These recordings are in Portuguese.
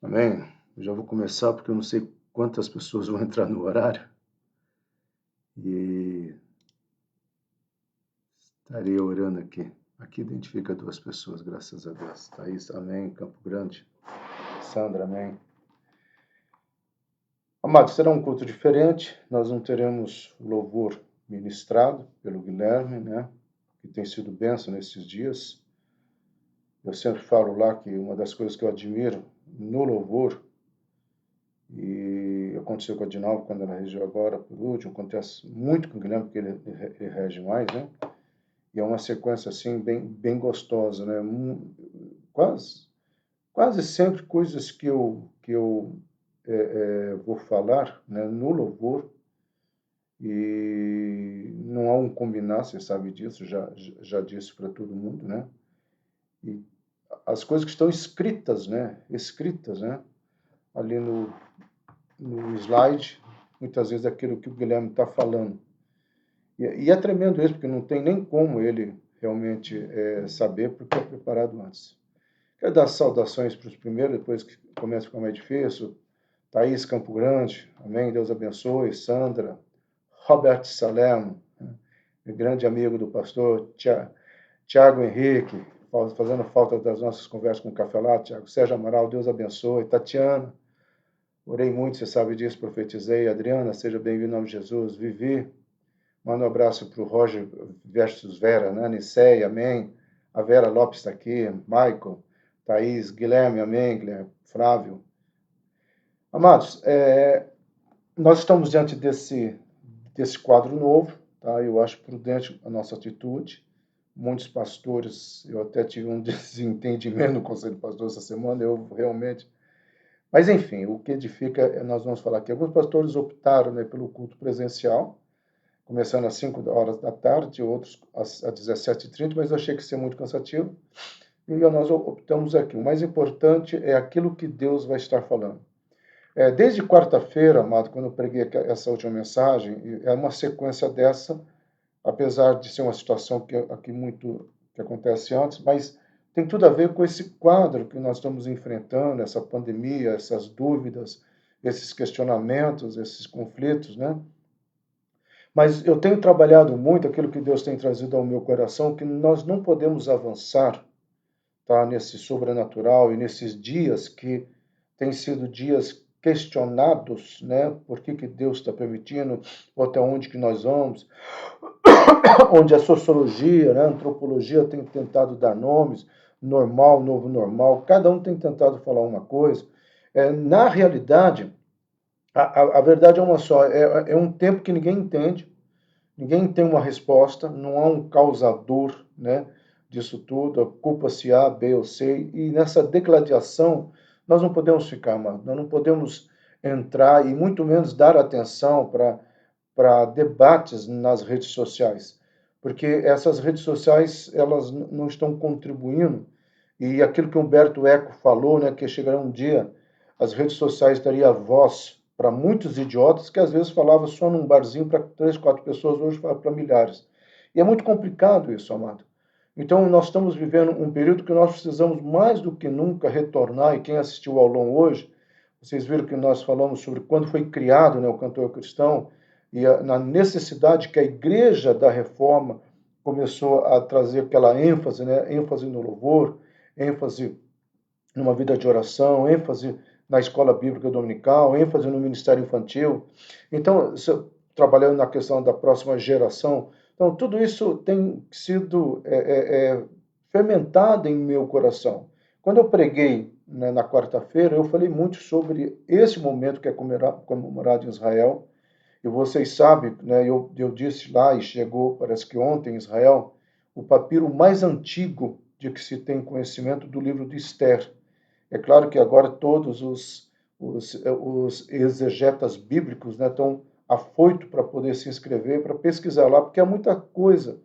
Amém? Eu já vou começar porque eu não sei quantas pessoas vão entrar no horário e estarei orando aqui. Aqui identifica duas pessoas, graças a Deus. Thaís, amém. Campo Grande. Sandra, amém. Amados, será um culto diferente. Nós não teremos louvor ministrado pelo Guilherme, né? Que tem sido bênção nesses dias. Eu sempre falo lá que uma das coisas que eu admiro no louvor, e aconteceu com a Dinalva quando ela regeu agora, por último, acontece muito com o Guilherme, porque ele rege mais, né? E é uma sequência, assim, bem gostosa, né? Quase sempre coisas que eu vou falar, né, no louvor, e não há um combinar, você sabe disso, já disse para todo mundo, né? E as coisas que estão escritas, né? Ali no slide, muitas vezes aquilo que o Guilherme está falando. E é tremendo isso, porque não tem nem como ele realmente saber, porque é preparado antes. Quero dar saudações para os primeiros, depois que começa a ficar mais difícil. Thaís Campo Grande, amém, Deus abençoe. Sandra, Robert Salerno, né? Grande amigo do pastor Tiago Henrique, fazendo falta das nossas conversas com o Café Lá, Tiago. Sérgio Amaral, Deus abençoe. Tatiana, orei muito, você sabe disso, profetizei. Adriana, seja bem-vindo em nome de Jesus. Vivi, manda um abraço para o Roger versus Vera, né? Niceia, amém. A Vera Lopes está aqui. Michael, Thaís, Guilherme, amém. Guilherme, Flávio. Amados, nós estamos diante desse quadro novo, tá? Eu acho prudente a nossa atitude. Muitos pastores, eu até tive um desentendimento no Conselho de Pastores essa semana, eu realmente... Mas, enfim, o que edifica, nós vamos falar aqui. Alguns pastores optaram, né, pelo culto presencial, começando às 5 horas da tarde, outros às 17h30, mas eu achei que ia ser muito cansativo. E nós optamos aqui. O mais importante é aquilo que Deus vai estar falando. Desde quarta-feira, amado, quando eu preguei essa última mensagem, é uma sequência dessa, apesar de ser uma situação que acontece antes, mas tem tudo a ver com esse quadro que nós estamos enfrentando, essa pandemia, essas dúvidas, esses questionamentos, esses conflitos, né? Mas eu tenho trabalhado muito aquilo que Deus tem trazido ao meu coração, que nós não podemos avançar, tá, nesse sobrenatural e nesses dias que têm sido dias questionados, né? Por que Deus está permitindo, ou até onde que nós vamos, onde a sociologia, né, a antropologia tem tentado dar nomes, normal, novo normal, cada um tem tentado falar uma coisa. Na realidade, a verdade é uma só, é um tempo que ninguém tem uma resposta, não há um causador, né, disso tudo, a culpa se A, B ou C, e nessa degladiação nós não podemos ficar, mano, nós não podemos entrar e muito menos dar atenção para debates nas redes sociais, porque essas redes sociais elas não estão contribuindo, e aquilo que Humberto Eco falou, né, que chegará um dia as redes sociais dariam voz para muitos idiotas que às vezes falavam só num barzinho para 3, 4 pessoas, hoje fala para milhares. E é muito complicado isso, amado. Então nós estamos vivendo um período que nós precisamos mais do que nunca retornar, e quem assistiu ao Aulon hoje, vocês viram que nós falamos sobre quando foi criado, né, o cantor cristão, e na necessidade que a igreja da reforma começou a trazer aquela ênfase, né, ênfase no louvor, ênfase numa vida de oração, ênfase na escola bíblica dominical, ênfase no ministério infantil. Então, trabalhando na questão da próxima geração, então tudo isso tem sido fermentado em meu coração. Quando eu preguei, né, na quarta-feira, eu falei muito sobre esse momento que é comemorado em Israel, e vocês sabem, né, eu disse lá, e chegou, parece que ontem, em Israel, o papiro mais antigo de que se tem conhecimento do livro de Esther. É claro que agora todos os exegetas bíblicos, né, estão afoitos para poder se inscrever, para pesquisar lá, porque há muita coisa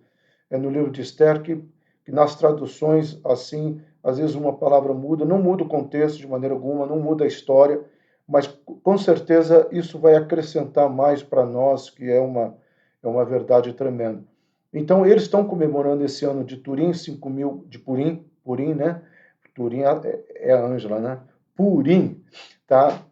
no livro de Esther que nas traduções, assim, às vezes uma palavra muda, não muda o contexto de maneira alguma, não muda a história, mas com certeza isso vai acrescentar mais para nós, que é uma verdade tremenda. Então, eles estão comemorando esse ano de Turim, 5.000 de Purim, né? Turim é a Ângela, né? Purim, tá?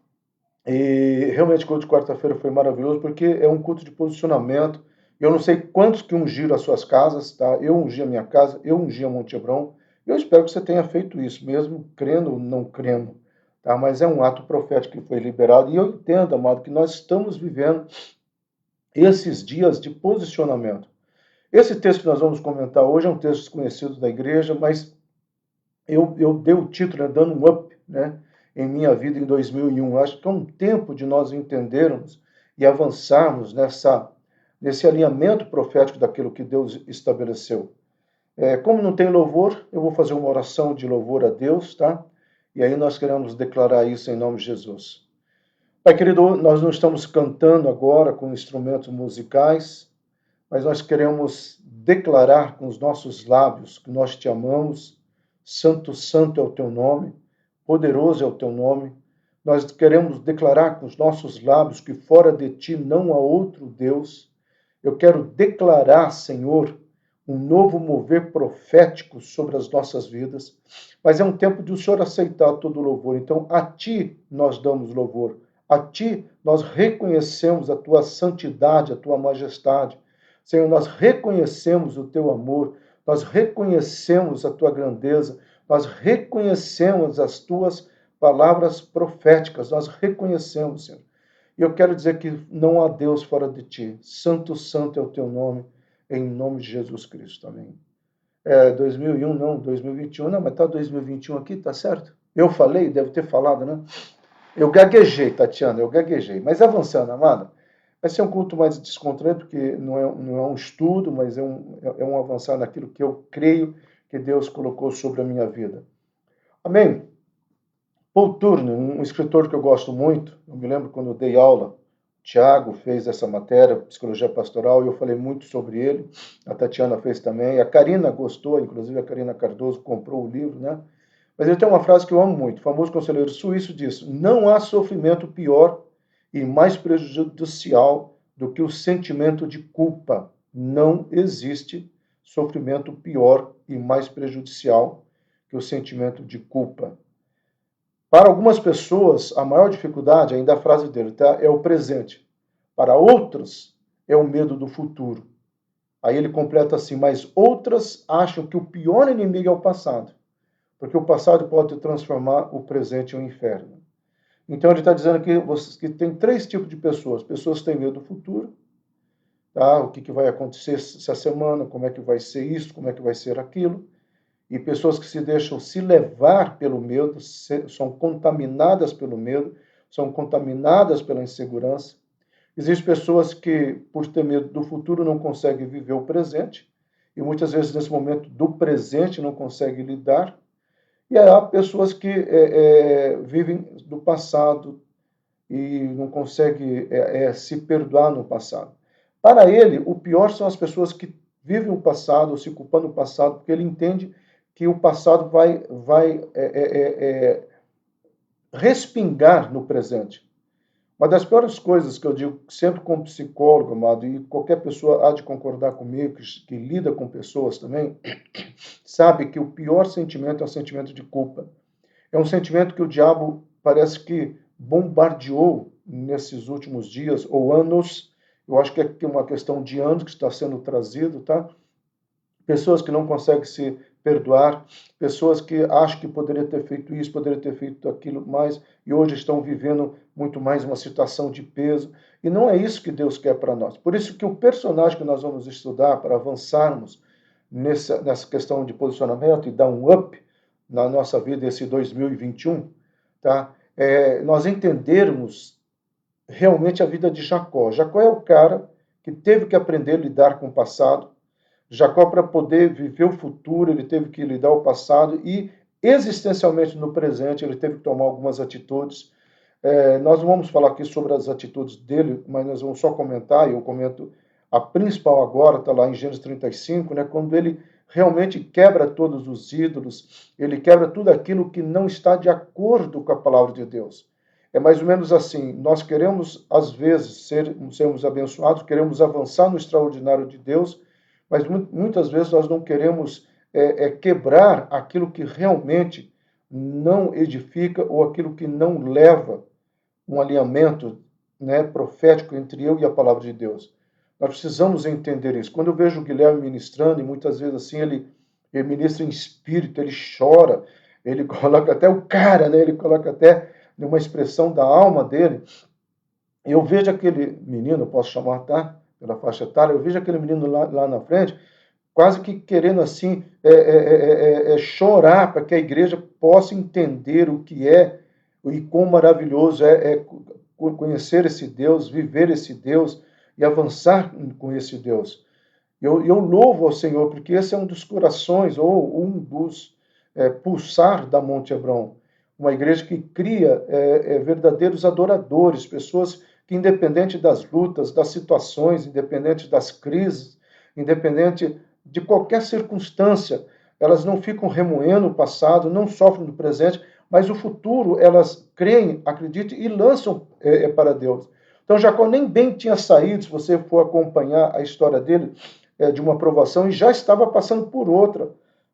E realmente o culto de quarta-feira foi maravilhoso, porque é um culto de posicionamento. Eu não sei quantos que ungiram as suas casas, tá? Eu ungi a minha casa, eu ungi a Monte Hebron. Eu espero que você tenha feito isso, mesmo crendo ou não crendo, tá? Mas é um ato profético que foi liberado. E eu entendo, amado, que nós estamos vivendo esses dias de posicionamento. Esse texto que nós vamos comentar hoje é um texto desconhecido da igreja, mas eu dei o título, né, dando um up, né, em minha vida em 2001. Acho que é um tempo de nós entendermos e avançarmos nesse alinhamento profético daquilo que Deus estabeleceu. Como não tem louvor, eu vou fazer uma oração de louvor a Deus, tá? E aí nós queremos declarar isso em nome de Jesus. Pai querido, nós não estamos cantando agora com instrumentos musicais, mas nós queremos declarar com os nossos lábios que nós te amamos. Santo, santo é o teu nome, poderoso é o teu nome. Nós queremos declarar com os nossos lábios que fora de ti não há outro Deus. Eu quero declarar, Senhor, um novo mover profético sobre as nossas vidas, mas é um tempo de o Senhor aceitar todo o louvor. Então, a ti nós damos louvor, a ti nós reconhecemos a tua santidade, a tua majestade. Senhor, nós reconhecemos o teu amor, nós reconhecemos a tua grandeza, nós reconhecemos as tuas palavras proféticas, nós reconhecemos, Senhor. E eu quero dizer que não há Deus fora de ti. Santo, santo é o teu nome, em nome de Jesus Cristo. Amém. 2001 não, 2021 não, mas tá 2021 aqui, tá certo? Eu falei, deve ter falado, né? Eu gaguejei, Tatiana, eu gaguejei. Mas avançando, amada, vai ser um culto mais descontraído, porque não é um estudo, mas é um avançar naquilo que eu creio que Deus colocou sobre a minha vida. Amém? Paul Turner, um escritor que eu gosto muito, eu me lembro quando eu dei aula, Tiago fez essa matéria, Psicologia Pastoral, e eu falei muito sobre ele, a Tatiana fez também, a Karina gostou, inclusive a Karina Cardoso comprou o livro, né? Mas ele tem uma frase que eu amo muito, o famoso conselheiro suíço diz: não há sofrimento pior e mais prejudicial do que o sentimento de culpa. Não existe sofrimento pior e mais prejudicial que o sentimento de culpa. Para algumas pessoas, a maior dificuldade, ainda a frase dele, tá? É o presente. Para outros, é o medo do futuro. Aí ele completa assim: mas outras acham que o pior inimigo é o passado, porque o passado pode transformar o presente em um inferno. Então ele está dizendo que tem três tipos de pessoas: pessoas que têm medo do futuro, tá? O que vai acontecer essa semana, como é que vai ser isso, como é que vai ser aquilo. E pessoas que se deixam se levar pelo medo, são contaminadas pelo medo, são contaminadas pela insegurança. Existem pessoas que, por ter medo do futuro, não conseguem viver o presente, e muitas vezes, nesse momento do presente, não conseguem lidar. E há pessoas que vivem do passado e não conseguem se perdoar no passado. Para ele, o pior são as pessoas que vivem o passado, ou se culpando do passado, porque ele entende que o passado vai respingar no presente. Uma das piores coisas que eu digo, sempre como psicólogo, amado, e qualquer pessoa há de concordar comigo, que lida com pessoas também, sabe que o pior sentimento é o sentimento de culpa. É um sentimento que o diabo parece que bombardeou nesses últimos dias ou anos. Eu acho que é uma questão de anos que está sendo trazido, tá? Pessoas que não conseguem se perdoar, pessoas que acham que poderia ter feito isso, poderia ter feito aquilo mais, e hoje estão vivendo muito mais uma situação de peso. E não é isso que Deus quer para nós. Por isso que o personagem que nós vamos estudar para avançarmos nessa questão de posicionamento e dar um up na nossa vida esse 2021, tá? Nós entendermos realmente a vida de Jacó. Jacó é o cara que teve que aprender a lidar com o passado. Jacó, para poder viver o futuro, ele teve que lidar o passado e, existencialmente no presente, ele teve que tomar algumas atitudes. Nós não vamos falar aqui sobre as atitudes dele, mas nós vamos só comentar, e eu comento a principal agora, está lá em Gênesis 35, né, quando ele realmente quebra todos os ídolos, ele quebra tudo aquilo que não está de acordo com a palavra de Deus. É mais ou menos assim: nós queremos, às vezes, sermos abençoados, queremos avançar no extraordinário de Deus, mas muitas vezes nós não queremos quebrar aquilo que realmente não edifica ou aquilo que não leva um alinhamento, né, profético entre eu e a palavra de Deus. Nós precisamos entender isso. Quando eu vejo o Guilherme ministrando, e muitas vezes assim ele ministra em espírito, ele chora, ele coloca até o cara, né, ele coloca até uma expressão da alma dele. Eu vejo aquele menino, posso chamar, tá? Pela faixa etária, eu vejo aquele menino lá na frente, quase que querendo assim chorar para que a igreja possa entender o que é e quão maravilhoso é conhecer esse Deus, viver esse Deus e avançar com esse Deus. Eu louvo ao Senhor, porque esse é um dos corações, ou um dos pulsar da Monte Hebron. Uma igreja que cria verdadeiros adoradores, pessoas que, independente das lutas, das situações, independente das crises, independente de qualquer circunstância, elas não ficam remoendo o passado, não sofrem do presente, mas o futuro elas creem, acreditam e lançam para Deus. Então Jacó nem bem tinha saído, se você for acompanhar a história dele, de uma provação, e já estava passando por outra,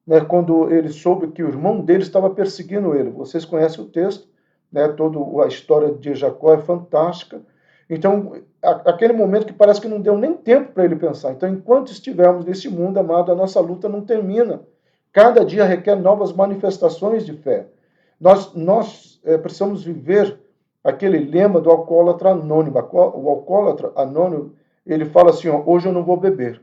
né, quando ele soube que o irmão dele estava perseguindo ele. Vocês conhecem o texto, né, toda a história de Jacó é fantástica. Então, aquele momento que parece que não deu nem tempo para ele pensar. Então, enquanto estivermos nesse mundo, amado, a nossa luta não termina. Cada dia requer novas manifestações de fé. Nós precisamos viver aquele lema do alcoólatra anônimo. O alcoólatra anônimo, ele fala assim, ó, hoje eu não vou beber.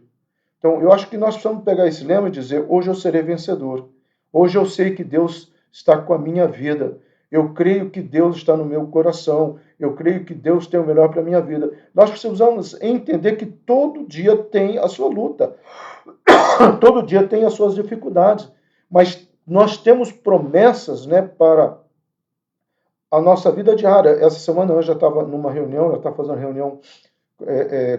Então, eu acho que nós precisamos pegar esse lema e dizer, hoje eu serei vencedor. Hoje eu sei que Deus está com a minha vida. Eu creio que Deus está no meu coração. Eu creio que Deus tem o melhor para a minha vida. Nós precisamos entender que todo dia tem a sua luta. Todo dia tem as suas dificuldades. Mas nós temos promessas, né, para a nossa vida diária. Essa semana eu já estava numa reunião, eu estava fazendo reunião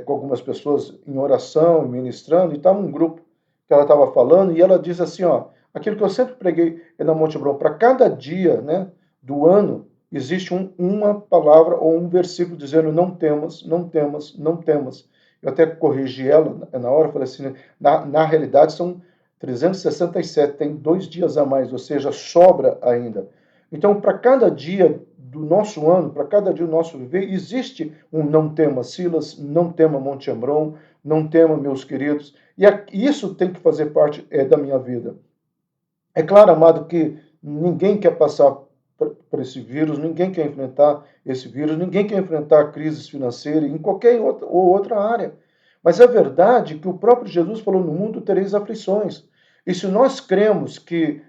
com algumas pessoas em oração, ministrando, e estava um grupo que ela estava falando, e ela diz assim, ó, aquilo que eu sempre preguei na Monte Hebron, para cada dia, né, do ano, existe uma palavra ou um versículo dizendo não temas, não temas, não temas. Eu até corrigi ela na hora, falei assim, na realidade são 367, tem 2 dias a mais, ou seja, sobra ainda. Então, para cada dia do nosso ano, para cada dia do nosso viver, existe um não tema Silas, não tema Monte Hebron, não tema meus queridos, e isso tem que fazer parte da minha vida. É claro, amado, que ninguém quer passar por esse vírus, ninguém quer enfrentar esse vírus, ninguém quer enfrentar crises financeiras em qualquer outra área. Mas é verdade que o próprio Jesus falou, no mundo tereis aflições. E se nós cremos que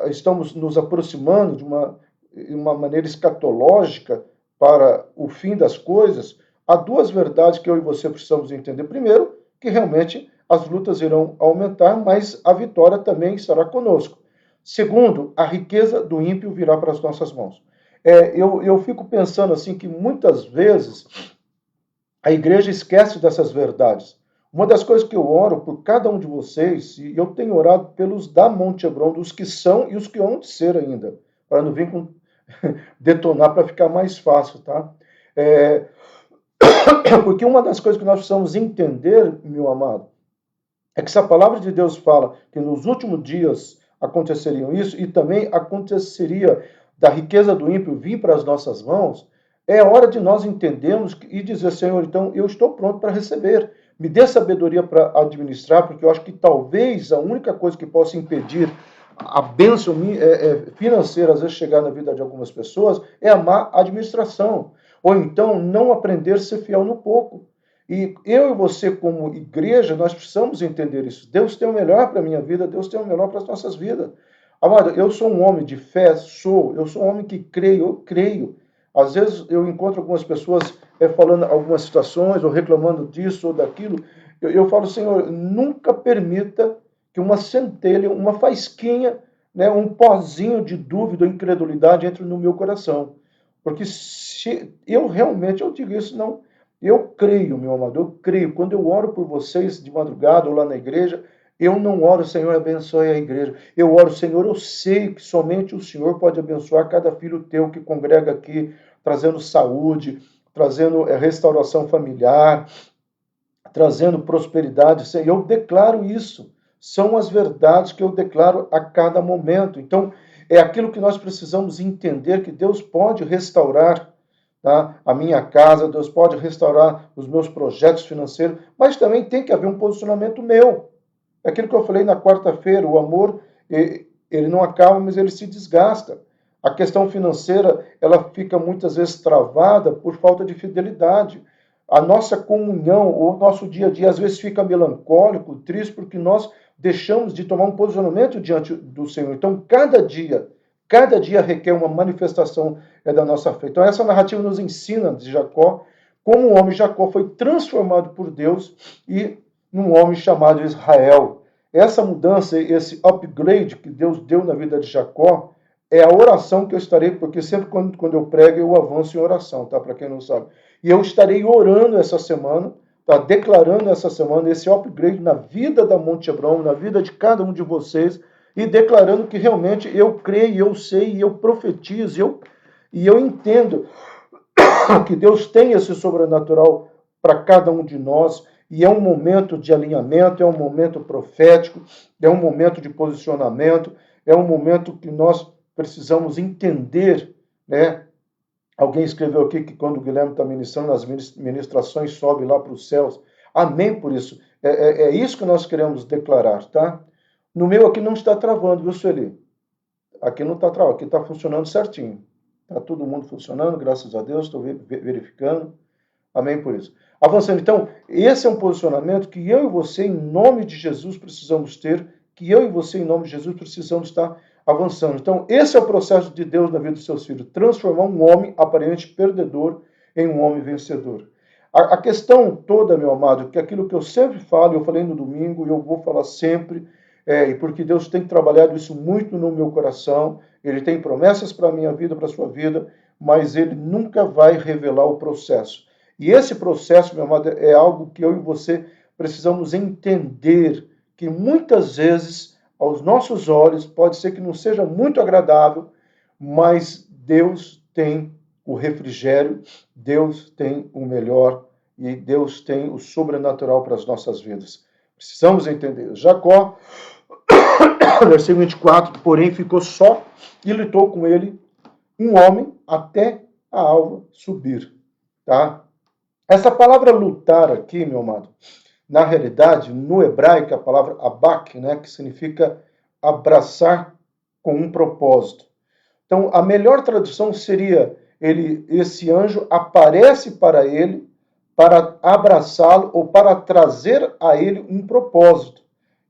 estamos nos aproximando de uma maneira escatológica para o fim das coisas, há 2 verdades que eu e você precisamos entender. Primeiro, que realmente as lutas irão aumentar, mas a vitória também estará conosco. Segundo, a riqueza do ímpio virá para as nossas mãos. Eu fico pensando assim que muitas vezes a igreja esquece dessas verdades. Uma das coisas que eu oro por cada um de vocês, e eu tenho orado pelos da Monte Hebron, dos que são e os que vão de ser ainda, para não vir com detonar para ficar mais fácil, tá? Porque uma das coisas que nós precisamos entender, meu amado, é que se a palavra de Deus fala que nos últimos dias aconteceriam isso, e também aconteceria da riqueza do ímpio vir para as nossas mãos, é hora de nós entendermos e dizer, Senhor, então eu estou pronto para receber. Me dê sabedoria para administrar, porque eu acho que talvez a única coisa que possa impedir a bênção financeira, às vezes, chegar na vida de algumas pessoas, é a má administração. Ou então, não aprender a ser fiel no pouco. E eu e você, como igreja, nós precisamos entender isso. Deus tem o melhor para a minha vida, Deus tem o melhor para as nossas vidas. Amado, eu sou um homem de fé, eu sou um homem que creio, eu creio. Às vezes eu encontro algumas pessoas falando algumas situações, ou reclamando disso ou daquilo. Eu falo, Senhor, nunca permita que uma centelha, uma faisquinha, né, um pozinho de dúvida ou incredulidade entre no meu coração. Porque se eu realmente, eu digo isso, não. Eu creio, meu amado, eu creio. Quando eu oro por vocês de madrugada ou lá na igreja, eu não oro, Senhor, abençoe a igreja. Eu oro, Senhor, eu sei que somente o Senhor pode abençoar cada filho teu que congrega aqui, trazendo saúde, trazendo restauração familiar, trazendo prosperidade. Eu declaro isso. São as verdades que eu declaro a cada momento. Então, é aquilo que nós precisamos entender, que Deus pode restaurar, tá, a minha casa, Deus pode restaurar os meus projetos financeiros, mas também tem que haver um posicionamento meu. É aquilo que eu falei na quarta-feira, o amor, ele não acaba, mas ele se desgasta. A questão financeira, ela fica muitas vezes travada por falta de fidelidade. A nossa comunhão, o nosso dia a dia, às vezes fica melancólico, triste, porque nós deixamos de tomar um posicionamento diante do Senhor. Então, cada dia requer uma manifestação da nossa fé. Então, essa narrativa nos ensina de Jacó, como o homem Jacó foi transformado por Deus e num homem chamado Israel. Essa mudança, esse upgrade que Deus deu na vida de Jacó, é a oração que eu estarei, porque sempre quando eu prego, eu avanço em oração, tá? Para quem não sabe. E eu estarei orando essa semana, tá? Declarando essa semana esse upgrade na vida da Monte Hebron, na vida de cada um de vocês, e declarando que realmente eu creio, eu sei, eu profetizo, e eu entendo que Deus tem esse sobrenatural para cada um de nós, e é um momento de alinhamento, é um momento profético, é um momento de posicionamento, é um momento que nós precisamos entender, né? Alguém escreveu aqui que quando o Guilherme está ministrando, as ministrações sobe lá para os céus. Amém por isso. É isso que nós queremos declarar, tá? No meu aqui não está travando, viu, Sueli? Aqui não está travando, aqui está funcionando certinho. Está todo mundo funcionando, graças a Deus, estou verificando. Amém por isso. Avançando, então, esse é um posicionamento que eu e você, em nome de Jesus, precisamos ter, que eu e você, em nome de Jesus, precisamos estar avançando. Então, esse é o processo de Deus na vida dos seus filhos, transformar um homem aparente perdedor em um homem vencedor. A questão toda, meu amado, que aquilo que eu sempre falo, eu falei no domingo e eu vou falar sempre, e porque Deus tem trabalhado isso muito no meu coração, Ele tem promessas para a minha vida, para a sua vida, mas Ele nunca vai revelar o processo. E esse processo, meu amado, é algo que eu e você precisamos entender, que muitas vezes, aos nossos olhos, pode ser que não seja muito agradável, mas Deus tem o refrigério, Deus tem o melhor e Deus tem o sobrenatural para as nossas vidas. Precisamos entender. Jacó, versículo 24, porém ficou só e lutou com ele um homem até a alva subir. Tá? Essa palavra lutar aqui, meu amado, na realidade, no hebraico, a palavra abak, né, que significa abraçar com um propósito. Então, a melhor tradução seria esse anjo aparece para ele para abraçá-lo ou para trazer a ele um propósito.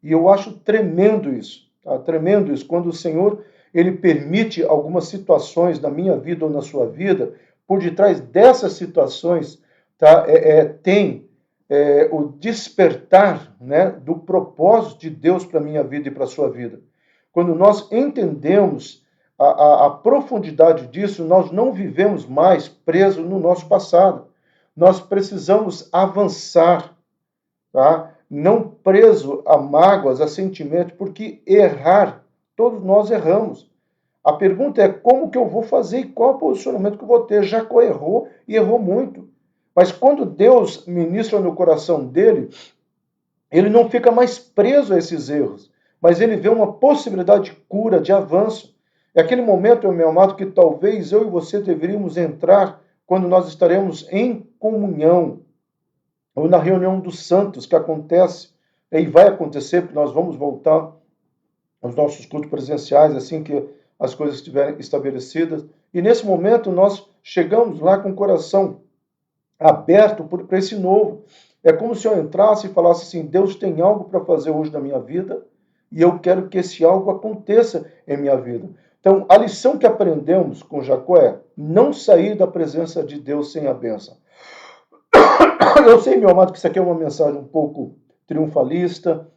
E eu acho tremendo isso, tá? Tremendo isso, quando o Senhor ele permite algumas situações na minha vida ou na sua vida, por detrás dessas situações, tá? Tem o despertar, né, do propósito de Deus para a minha vida e para a sua vida. Quando nós entendemos a profundidade disso, nós não vivemos mais presos no nosso passado. Nós precisamos avançar, tá? Não preso a mágoas, a sentimentos, porque errar, todos nós erramos. A pergunta é como que eu vou fazer e qual o posicionamento que eu vou ter. Jacó errou e errou muito. Mas quando Deus ministra no coração dele, ele não fica mais preso a esses erros, mas ele vê uma possibilidade de cura, de avanço. É aquele momento, meu amado, que talvez eu e você deveríamos entrar quando nós estaremos em comunhão, ou na reunião dos santos, que acontece, e vai acontecer, porque nós vamos voltar aos nossos cultos presenciais, assim que as coisas estiverem estabelecidas. E nesse momento nós chegamos lá com o coração aberto para esse novo. É como se eu entrasse e falasse assim, Deus tem algo para fazer hoje na minha vida, e eu quero que esse algo aconteça em minha vida. Então, a lição que aprendemos com Jacó é não sair da presença de Deus sem a bênção. Eu sei, meu amado, que isso aqui é uma mensagem um pouco triunfalista,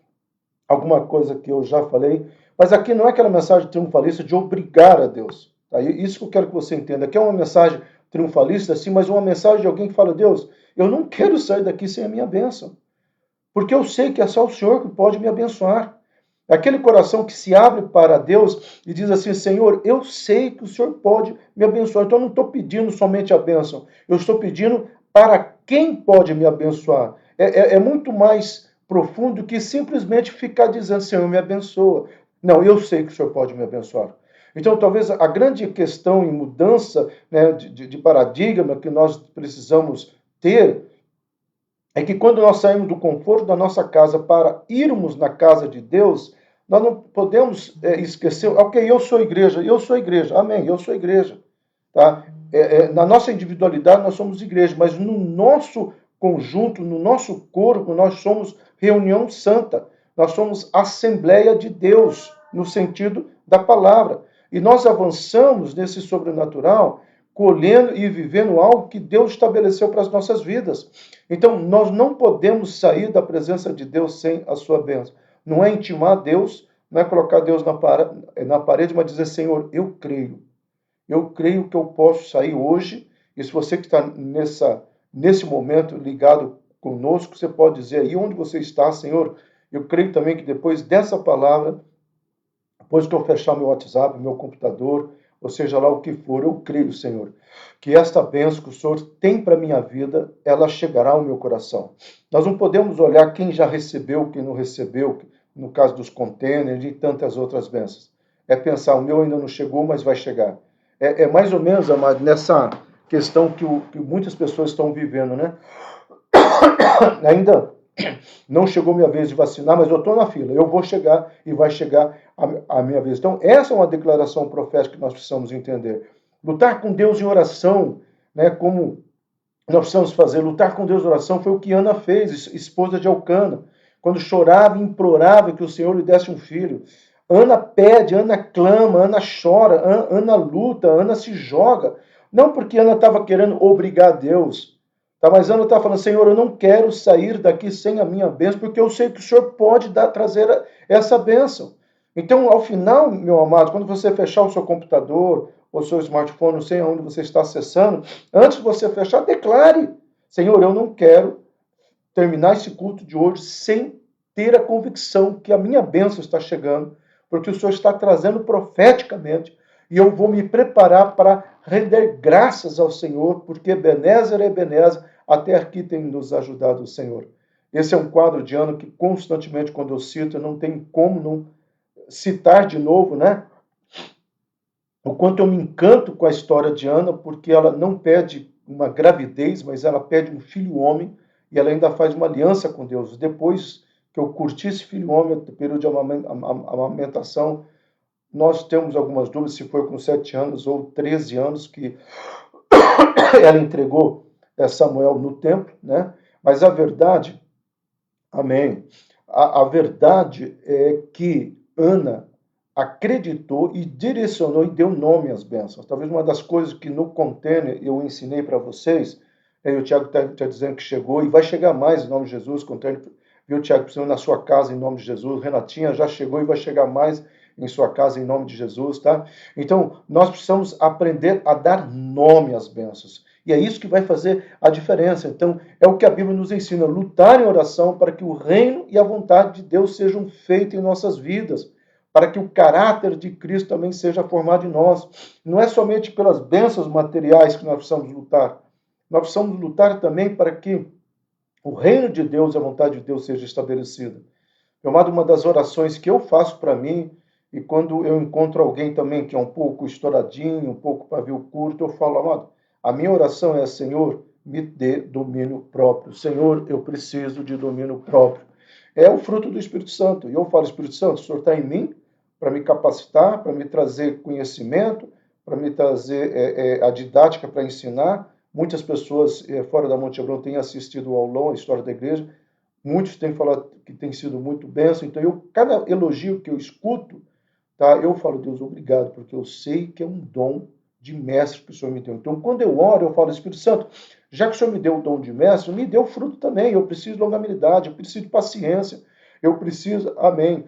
alguma coisa que eu já falei, mas aqui não é aquela mensagem triunfalista de obrigar a Deus. Tá? Isso que eu quero que você entenda. Aqui é uma mensagem triunfalista, sim, mas uma mensagem de alguém que fala, Deus, eu não quero sair daqui sem a minha bênção, porque eu sei que é só o Senhor que pode me abençoar. Aquele coração que se abre para Deus e diz assim, Senhor, eu sei que o Senhor pode me abençoar, então eu não estou pedindo somente a bênção, eu estou pedindo para quem pode me abençoar. É muito mais profundo que simplesmente ficar dizendo, Senhor, me abençoa. Não, eu sei que o Senhor pode me abençoar. Então, talvez a grande questão em mudança, né, de paradigma que nós precisamos ter é que quando nós saímos do conforto da nossa casa para irmos na casa de Deus, nós não podemos esquecer, ok, eu sou igreja, amém, eu sou igreja. Tá? Na nossa individualidade nós somos igreja, mas no nosso conjunto, no nosso corpo, nós somos reunião santa, nós somos Assembleia de Deus, no sentido da palavra. E nós avançamos nesse sobrenatural, colhendo e vivendo algo que Deus estabeleceu para as nossas vidas. Então, nós não podemos sair da presença de Deus sem a sua bênção. Não é intimar Deus, não é colocar Deus na parede, mas dizer, Senhor, eu creio que eu posso sair hoje, e se você que está nesse momento ligado conosco, você pode dizer aí onde você está, Senhor, eu creio também que depois dessa palavra, depois que eu fechar meu WhatsApp, meu computador, ou seja lá o que for, eu creio, Senhor, que esta bênção que o Senhor tem para a minha vida, ela chegará ao meu coração. Nós não podemos olhar quem já recebeu, quem não recebeu, no caso dos containers e tantas outras bênçãos. É pensar, o meu ainda não chegou, mas vai chegar. É mais ou menos, amado, nessa questão que muitas pessoas estão vivendo, né? Ainda não chegou minha vez de vacinar, mas eu estou na fila. Eu vou chegar e vai chegar a minha vez. Então, essa é uma declaração profética que nós precisamos entender. Lutar com Deus em oração, né, como nós precisamos fazer. Lutar com Deus em oração foi o que Ana fez, esposa de Elcana, quando chorava e implorava que o Senhor lhe desse um filho. Ana pede, Ana clama, Ana chora, Ana luta, Ana se joga. Não porque Ana estava querendo obrigar Deus, tá? Mas Ana está falando, Senhor, eu não quero sair daqui sem a minha bênção, porque eu sei que o Senhor pode trazer essa bênção. Então, ao final, meu amado, quando você fechar o seu computador, ou seu smartphone, não sei aonde você está acessando, antes de você fechar, declare, Senhor, eu não quero terminar esse culto de hoje sem ter a convicção que a minha bênção está chegando, porque o Senhor está trazendo profeticamente, e eu vou me preparar para render graças ao Senhor, porque Ebenezer, até aqui tem nos ajudado o Senhor. Esse é um quadro de Ana que constantemente, quando eu cito, não tem como não citar de novo, né? O quanto eu me encanto com a história de Ana, porque ela não pede uma gravidez, mas ela pede um filho homem, e ela ainda faz uma aliança com Deus. Depois que eu curti esse filho homem, no período de amamentação, nós temos algumas dúvidas se foi com 7 anos ou 13 anos que ela entregou Samuel no templo, né? Mas a verdade, amém, a verdade é que Ana acreditou e direcionou e deu nome às bênçãos. Talvez uma das coisas que no container eu ensinei para vocês, o Tiago está dizendo que chegou e vai chegar mais em nome de Jesus, container, viu, Tiago, precisando na sua casa em nome de Jesus, Renatinha já chegou e vai chegar mais em sua casa em nome de Jesus, tá? Então, nós precisamos aprender a dar nome às bênçãos. E é isso que vai fazer a diferença. Então, é o que a Bíblia nos ensina, lutar em oração para que o reino e a vontade de Deus sejam feitos em nossas vidas, para que o caráter de Cristo também seja formado em nós. Não é somente pelas bênçãos materiais que nós precisamos lutar, nós precisamos lutar também para que o reino de Deus e a vontade de Deus seja estabelecida. Meu amado, uma das orações que eu faço para mim, e quando eu encontro alguém também que é um pouco estouradinho, um pouco pavio curto, eu falo, amado, a minha oração é, Senhor, me dê domínio próprio. Senhor, eu preciso de domínio próprio. É o fruto do Espírito Santo. E eu falo, Espírito Santo, o Senhor está em mim para me capacitar, para me trazer conhecimento, para me trazer a didática para ensinar. Muitas pessoas fora da Monte Hebron têm assistido ao aulão, a história da igreja. Muitos têm falado que tem sido muito bênção. Então, cada elogio que eu escuto, tá, eu falo, Deus, obrigado, porque eu sei que é um dom de mestre que o Senhor me deu. Então, quando eu oro, eu falo, Espírito Santo, já que o Senhor me deu o dom de mestre, me deu fruto também. Eu preciso de longanimidade, eu preciso de paciência, eu preciso, amém.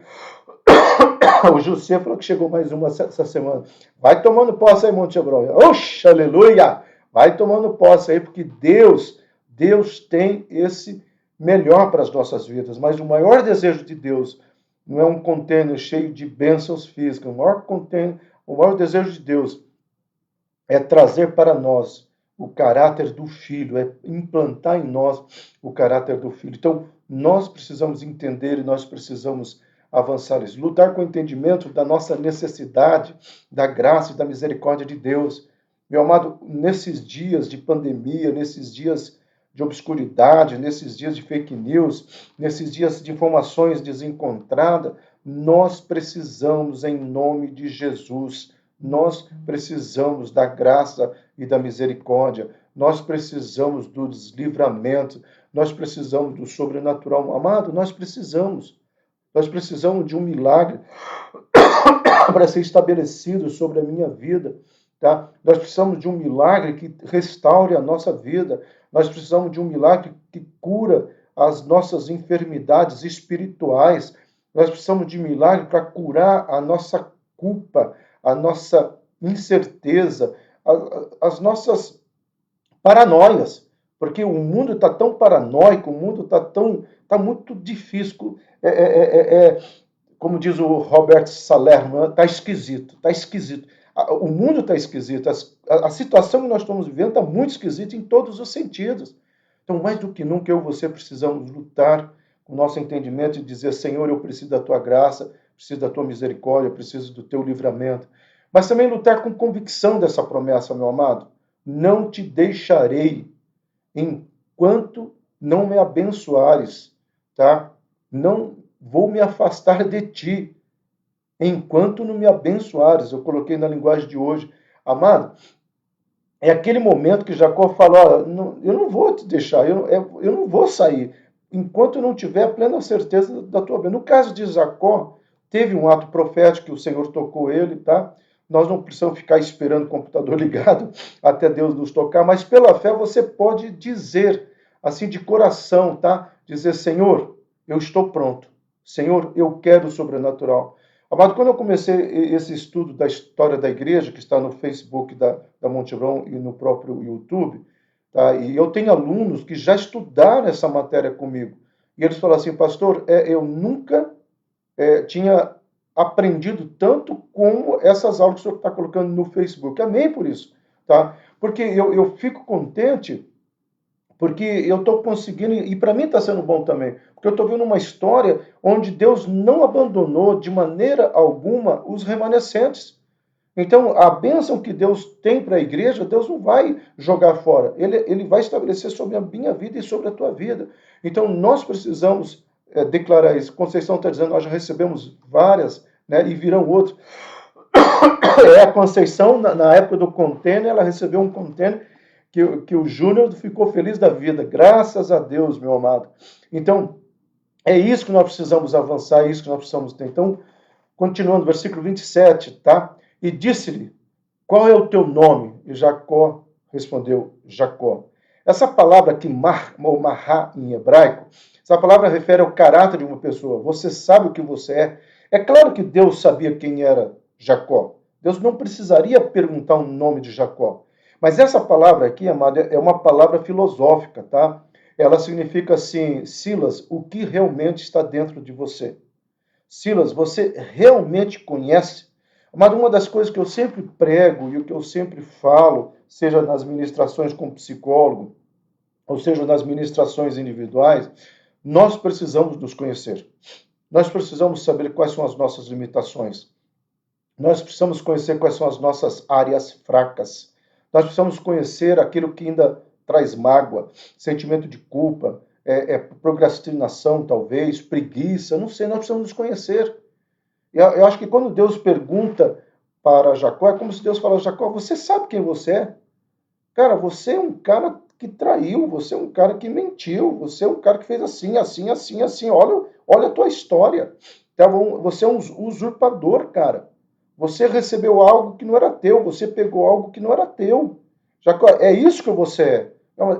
O José falou que chegou mais uma essa semana. Vai tomando posse aí, Monte Hebron. Oxe, aleluia! Vai tomando posse aí, porque Deus tem esse melhor para as nossas vidas. Mas o maior desejo de Deus não é um container cheio de bênçãos físicas. O maior desejo de Deus é trazer para nós o caráter do Filho, é implantar em nós o caráter do Filho. Então, nós precisamos entender e nós precisamos avançar. Lutar com o entendimento da nossa necessidade, da graça e da misericórdia de Deus. Meu amado, nesses dias de pandemia, nesses dias de obscuridade, nesses dias de fake news, nesses dias de informações desencontradas, nós precisamos, em nome de Jesus, nós precisamos da graça e da misericórdia, nós precisamos do livramento, nós precisamos do sobrenatural. Amado, nós precisamos de um milagre para ser estabelecido sobre a minha vida. Tá? Nós precisamos de um milagre que restaure a nossa vida. Nós precisamos de um milagre que cura as nossas enfermidades espirituais. Nós precisamos de um milagre para curar a nossa culpa, a nossa incerteza, as nossas paranoias. Porque o mundo está tão paranoico, o mundo está muito difícil. Como diz o Robert Salerno, está esquisito, está esquisito. O mundo está esquisito, a situação que nós estamos vivendo está muito esquisita em todos os sentidos. Então, mais do que nunca, eu e você precisamos lutar com o nosso entendimento e dizer, Senhor, eu preciso da tua graça, preciso da tua misericórdia, preciso do teu livramento. Mas também lutar com convicção dessa promessa, meu amado. Não te deixarei enquanto não me abençoares, tá? Não vou me afastar de ti enquanto não me abençoares. Eu coloquei na linguagem de hoje. Amado, é aquele momento que Jacó falou, eu não vou te deixar, eu não vou sair, enquanto não tiver a plena certeza da tua bênção. No caso de Jacó, teve um ato profético que o Senhor tocou ele, tá? Nós não precisamos ficar esperando o computador ligado até Deus nos tocar, mas pela fé você pode dizer, assim de coração, tá? Dizer, Senhor, eu estou pronto. Senhor, eu quero o sobrenatural. Amado, quando eu comecei esse estudo da história da igreja, que está no Facebook da Monte Hebron e no próprio YouTube, tá? E eu tenho alunos que já estudaram essa matéria comigo. E eles falaram assim, pastor, eu nunca tinha aprendido tanto como essas aulas que o senhor está colocando no Facebook. Amém por isso, tá? Porque eu fico contente, porque eu estou conseguindo, e para mim está sendo bom também, porque eu estou vendo uma história onde Deus não abandonou de maneira alguma os remanescentes. Então, a bênção que Deus tem para a igreja, Deus não vai jogar fora. Ele vai estabelecer sobre a minha vida e sobre a tua vida. Então, nós precisamos declarar isso. Conceição está dizendo, nós já recebemos várias, né, e virão outras. A Conceição, na época do container, ela recebeu um container que o Júnior ficou feliz da vida. Graças a Deus, meu amado. Então, é isso que nós precisamos avançar, é isso que nós precisamos ter. Então, continuando, versículo 27, tá? E disse-lhe, qual é o teu nome? E Jacó respondeu, Jacó. Essa palavra aqui, ou mará em hebraico, essa palavra refere ao caráter de uma pessoa. Você sabe o que você é. É claro que Deus sabia quem era Jacó. Deus não precisaria perguntar o nome de Jacó. Mas essa palavra aqui, amado, é uma palavra filosófica, tá? Ela significa assim, Silas, o que realmente está dentro de você? Silas, você realmente conhece? Mas uma das coisas que eu sempre prego e o que eu sempre falo, seja nas ministrações com psicólogo, ou seja nas ministrações individuais, nós precisamos nos conhecer. Nós precisamos saber quais são as nossas limitações. Nós precisamos conhecer quais são as nossas áreas fracas. Nós precisamos conhecer aquilo que ainda traz mágoa, sentimento de culpa, procrastinação, talvez, preguiça, não sei, nós precisamos nos conhecer. Eu acho que quando Deus pergunta para Jacó, é como se Deus falasse, Jacó, você sabe quem você é? Cara, você é um cara que traiu, você é um cara que mentiu, você é um cara que fez assim, assim, assim, assim. Olha a tua história. Você é um usurpador, cara. Você recebeu algo que não era teu, você pegou algo que não era teu. Jacó, é isso que você é.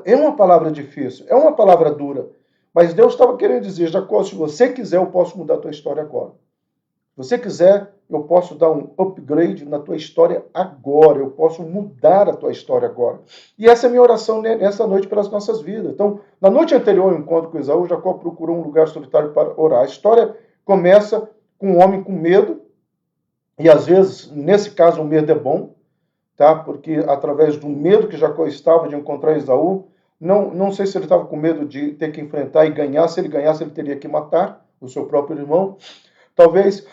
É uma palavra difícil, é uma palavra dura. Mas Deus estava querendo dizer, Jacó, se você quiser, eu posso mudar a tua história agora. Se você quiser, eu posso dar um upgrade na tua história agora. Eu posso mudar a tua história agora. E essa é a minha oração nessa noite pelas nossas vidas. Então, na noite anterior ao encontro com Esaú, Jacó procurou um lugar solitário para orar. A história começa com um homem com medo. E às vezes, nesse caso, o medo é bom, tá? Porque através do medo que Jacó estava de encontrar Esaú, não sei se ele estava com medo de ter que enfrentar e ganhar. Se ele ganhasse, ele teria que matar o seu próprio irmão. Talvez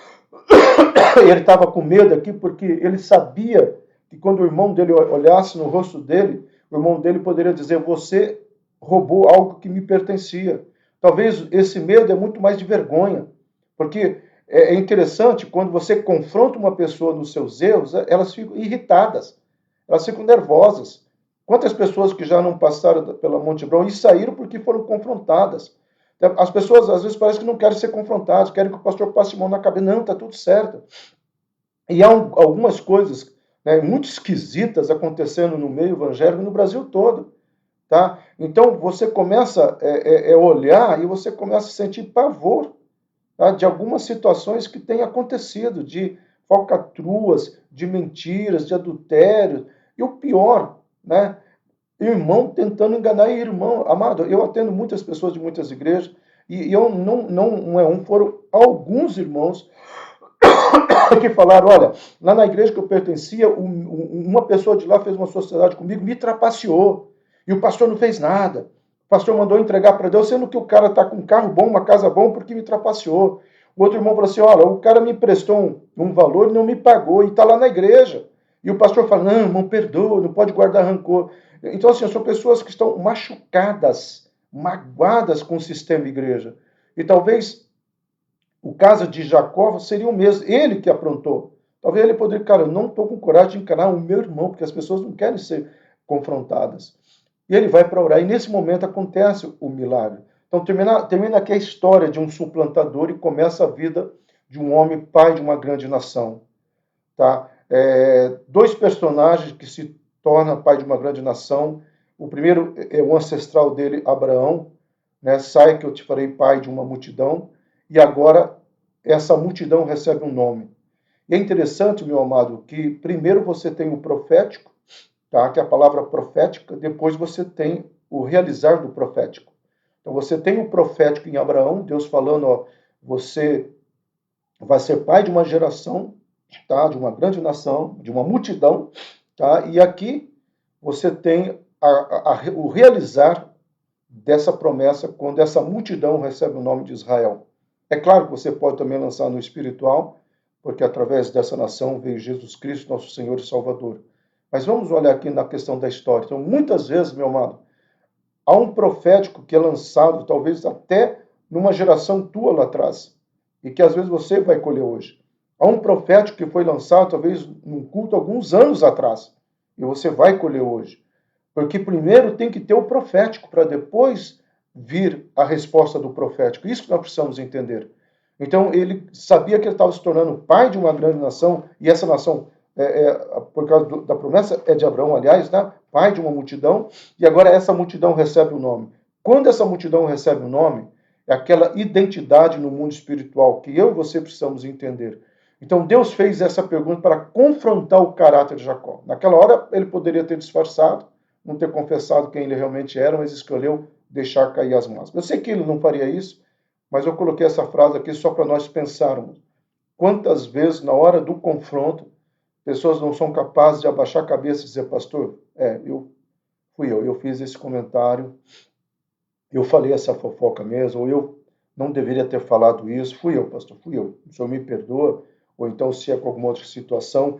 ele estava com medo aqui porque ele sabia que quando o irmão dele olhasse no rosto dele, o irmão dele poderia dizer: você roubou algo que me pertencia. Talvez esse medo é muito mais de vergonha, porque é interessante, quando você confronta uma pessoa nos seus erros, elas ficam irritadas, elas ficam nervosas. Quantas pessoas que já não passaram pela Monte Hebron e saíram porque foram confrontadas? As pessoas às vezes parecem que não querem ser confrontadas, querem que o pastor passe a mão na cabeça. Não, está tudo certo. E há algumas coisas, né, muito esquisitas acontecendo no meio evangélico no Brasil todo. Tá? Então você começa a olhar e você começa a sentir pavor, tá, de algumas situações que têm acontecido, de falcatruas, de mentiras, de adultério. E o pior, né? Irmão tentando enganar irmão. Amado, eu atendo muitas pessoas de muitas igrejas, e eu não é um, foram alguns irmãos que falaram: olha, lá na igreja que eu pertencia, uma pessoa de lá fez uma sociedade comigo, me trapaceou, e o pastor não fez nada. O pastor mandou entregar para Deus, sendo que o cara está com um carro bom, uma casa bom, porque me trapaceou. O outro irmão falou assim: olha, o cara me emprestou um valor e não me pagou, e está lá na igreja. E o pastor fala: não, irmão, perdoa, não pode guardar rancor. Então, assim, são pessoas que estão machucadas, magoadas com o sistema igreja. E talvez o caso de Jacó seria o mesmo, ele que aprontou. Talvez ele poderia: cara, eu não estou com coragem de encarar o meu irmão, porque as pessoas não querem ser confrontadas. E ele vai para orar, e nesse momento acontece o milagre. Então termina aqui a história de um suplantador e começa a vida de um homem, pai de uma grande nação. Tá? Dois personagens que se tornam pai de uma grande nação. O primeiro é o ancestral dele, Abraão, né? Sai que eu te farei pai de uma multidão, e agora essa multidão recebe um nome. E é interessante, meu amado, que primeiro você tem o profético, tá? Que é a palavra profética, depois você tem o realizar do profético. Então você tem o profético em Abraão, Deus falando: ó, você vai ser pai de uma geração, tá? De uma grande nação, de uma multidão, tá? E aqui você tem o realizar dessa promessa quando essa multidão recebe o nome de Israel. É claro que você pode também lançar no espiritual, porque através dessa nação veio Jesus Cristo, nosso Senhor e Salvador. Mas vamos olhar aqui na questão da história. Então, muitas vezes, meu amado, há um profético que é lançado, talvez até numa geração tua lá atrás, e que às vezes você vai colher hoje. Há um profético que foi lançado, talvez, num culto alguns anos atrás, e você vai colher hoje. Porque primeiro tem que ter o profético, para depois vir a resposta do profético. Isso que nós precisamos entender. Então, ele sabia que ele estava se tornando pai de uma grande nação, e essa nação, por causa da promessa, é de Abraão, aliás, né? Pai de uma multidão, e agora essa multidão recebe o nome. Quando essa multidão recebe o nome, é aquela identidade no mundo espiritual que eu e você precisamos entender. Então, Deus fez essa pergunta para confrontar o caráter de Jacó. Naquela hora, ele poderia ter disfarçado, não ter confessado quem ele realmente era, mas escolheu deixar cair as mãos. Eu sei que ele não faria isso, mas eu coloquei essa frase aqui só para nós pensarmos. Quantas vezes, na hora do confronto, pessoas não são capazes de abaixar a cabeça e dizer: pastor, eu fiz esse comentário, eu falei essa fofoca mesmo, ou eu não deveria ter falado isso, fui eu, pastor, fui eu, o senhor me perdoa, ou então se é com alguma outra situação,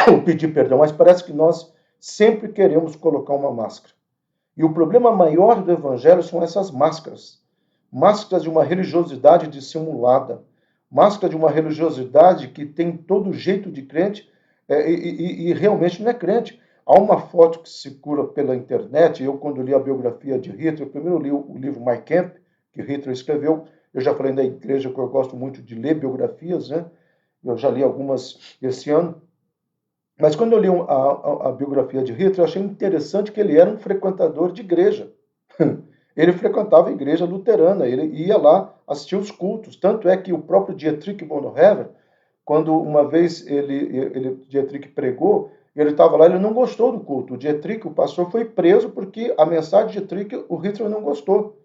eu pedi perdão, mas parece que nós sempre queremos colocar uma máscara. E o problema maior do evangelho são essas máscaras. Máscaras de uma religiosidade dissimulada. Máscara de uma religiosidade que tem todo jeito de crente e realmente não é crente. Há uma foto que circula pela internet. Eu, quando li a biografia de Hitler, eu primeiro li o livro Mein Kampf, que Hitler escreveu. Eu já falei na igreja que eu gosto muito de ler biografias, né? Eu já li algumas esse ano. Mas quando eu li a biografia de Hitler, eu achei interessante que ele era um frequentador de igreja. Ele frequentava a igreja luterana, ele ia lá assistir os cultos. Tanto é que o próprio Dietrich Bonhoeffer, quando uma vez Dietrich pregou, ele estava lá, ele não gostou do culto. O Dietrich, o pastor, foi preso porque a mensagem de Dietrich, o Hitler não gostou.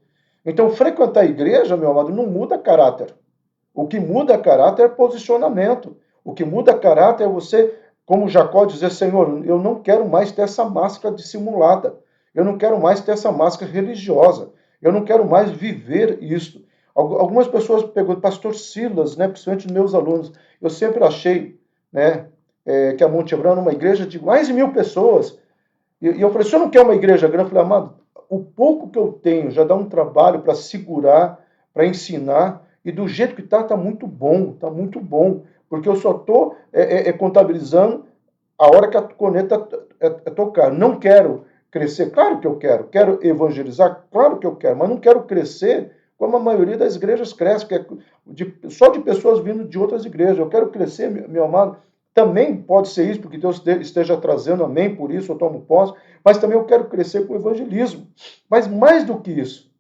Então, frequentar a igreja, meu amado, não muda caráter. O que muda caráter é posicionamento. O que muda caráter é você, como Jacó, dizer: Senhor, eu não quero mais ter essa máscara dissimulada. Eu não quero mais ter essa máscara religiosa. Eu não quero mais viver isso. Algumas pessoas perguntam, pastor Silas, né, principalmente os meus alunos, eu sempre achei, né, que a Monte Hebron era uma igreja de mais de 1.000 pessoas. E eu falei, o senhor não quer uma igreja grande? Eu falei, amado, o pouco que eu tenho já dá um trabalho para segurar, para ensinar, e do jeito que está muito bom, está muito bom. Porque eu só estou contabilizando a hora que a corneta tocar. Não quero crescer, claro que eu quero. Quero evangelizar, claro que eu quero, mas não quero crescer como a maioria das igrejas cresce, que é só de pessoas vindo de outras igrejas. Eu quero crescer, meu amado. Também pode ser isso, porque Deus esteja trazendo, amém, por isso eu tomo posse, mas também eu quero crescer com o evangelismo. Mas mais do que isso,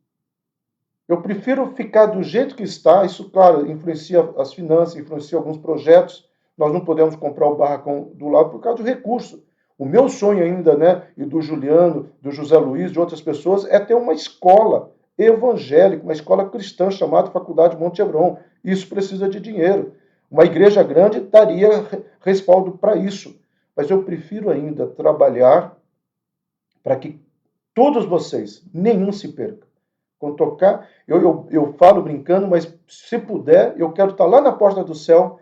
eu prefiro ficar do jeito que está, isso, claro, influencia as finanças, influencia alguns projetos, nós não podemos comprar o barracão do lado por causa do recurso. O meu sonho ainda, né, e do Juliano, do José Luiz, de outras pessoas, é ter uma escola evangélica, uma escola cristã chamada Faculdade Monte Hebron. Isso precisa de dinheiro. Uma igreja grande daria respaldo para isso. Mas eu prefiro ainda trabalhar para que todos vocês, nenhum se perca. Quando tocar, eu falo brincando, mas se puder, eu quero estar lá na porta do céu.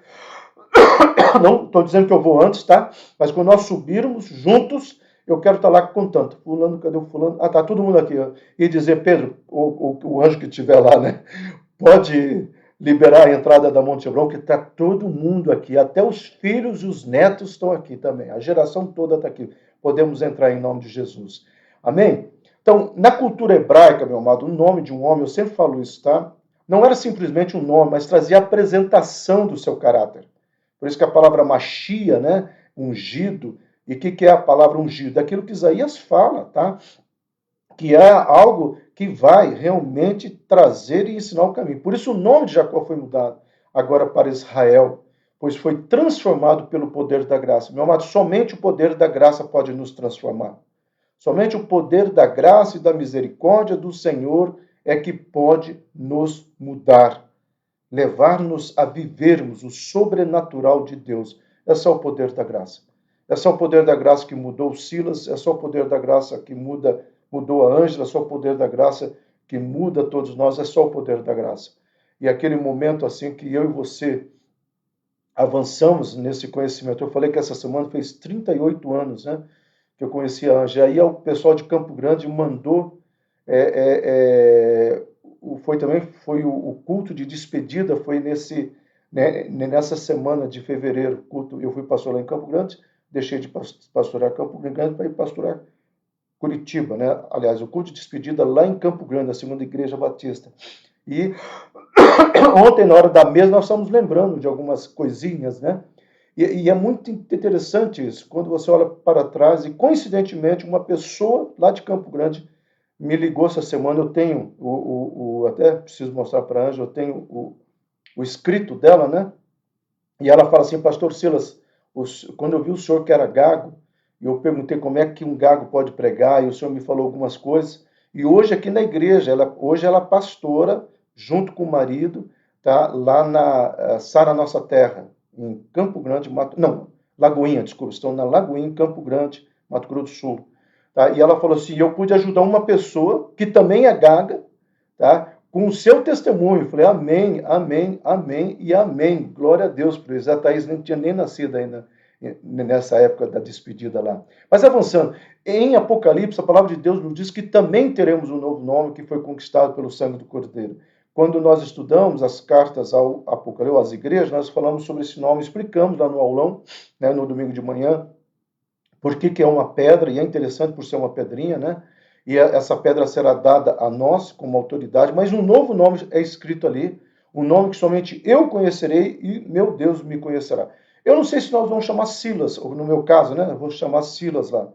Não estou dizendo que eu vou antes, tá? Mas quando nós subirmos juntos, eu quero estar lá contando. Fulano, cadê o fulano? Ah, tá todo mundo aqui. Ó. E dizer, Pedro, o anjo que estiver lá, né? Pode liberar a entrada da Monte Hebron, que está todo mundo aqui. Até os filhos e os netos estão aqui também. A geração toda está aqui. Podemos entrar em nome de Jesus. Amém? Então, na cultura hebraica, meu amado, o nome de um homem, eu sempre falo isso, tá? Não era simplesmente um nome, mas trazia a apresentação do seu caráter. Por isso que a palavra Machia, né? Ungido. E o que é a palavra ungido? Daquilo que Isaías fala, tá? Que é algo que vai realmente trazer e ensinar o caminho. Por isso o nome de Jacó foi mudado agora para Israel, pois foi transformado pelo poder da graça. Meu amado, somente o poder da graça pode nos transformar. Somente o poder da graça e da misericórdia do Senhor é que pode nos mudar, levar-nos a vivermos o sobrenatural de Deus. É só o poder da graça. É só o poder da graça que mudou Silas, é só o poder da graça que mudou a Ângela, é só o poder da graça que muda todos nós, é só o poder da graça. E aquele momento assim que eu e você avançamos nesse conhecimento. Eu falei que essa semana fez 38 anos, né, que eu conheci a Ângela. Aí o pessoal de Campo Grande mandou, foi o culto de despedida, foi nessa semana de fevereiro. Culto, eu fui pastor lá em Campo Grande, deixei de pastorar Campo Grande para ir pastorar Curitiba, né? Aliás, o culto de despedida lá em Campo Grande, a segunda igreja batista. E ontem, na hora da mesa, nós estamos lembrando de algumas coisinhas, né? E é muito interessante isso, quando você olha para trás e, coincidentemente, uma pessoa lá de Campo Grande me ligou essa semana. Eu tenho, até preciso mostrar para a Ângela, eu tenho o escrito dela, né? E ela fala assim, pastor Silas, quando eu vi o senhor que era gago, e eu perguntei como é que um gago pode pregar, e o senhor me falou algumas coisas, e hoje aqui na igreja, hoje ela é pastora, junto com o marido, tá? Lá na Sara Nossa Terra, em Campo Grande, Lagoinha, desculpa, estão na Lagoinha, em Campo Grande, Mato Grosso do Sul. Tá? E ela falou assim, eu pude ajudar uma pessoa que também é gaga, tá? Com o seu testemunho. Eu falei, amém, amém, amém e amém. Glória a Deus por isso. A Thaís não tinha nem nascido ainda nessa época da despedida lá. Mas avançando, em Apocalipse, a palavra de Deus nos diz que também teremos um novo nome que foi conquistado pelo sangue do Cordeiro. Quando nós estudamos as cartas ao Apocalipse, às igrejas, nós falamos sobre esse nome, explicamos lá no aulão, né, no domingo de manhã, por que é uma pedra, e é interessante por ser uma pedrinha, né? E essa pedra será dada a nós como autoridade, mas um novo nome é escrito ali, um nome que somente eu conhecerei e meu Deus me conhecerá. Eu não sei se nós vamos chamar Silas, ou no meu caso, né? Eu vou chamar Silas lá.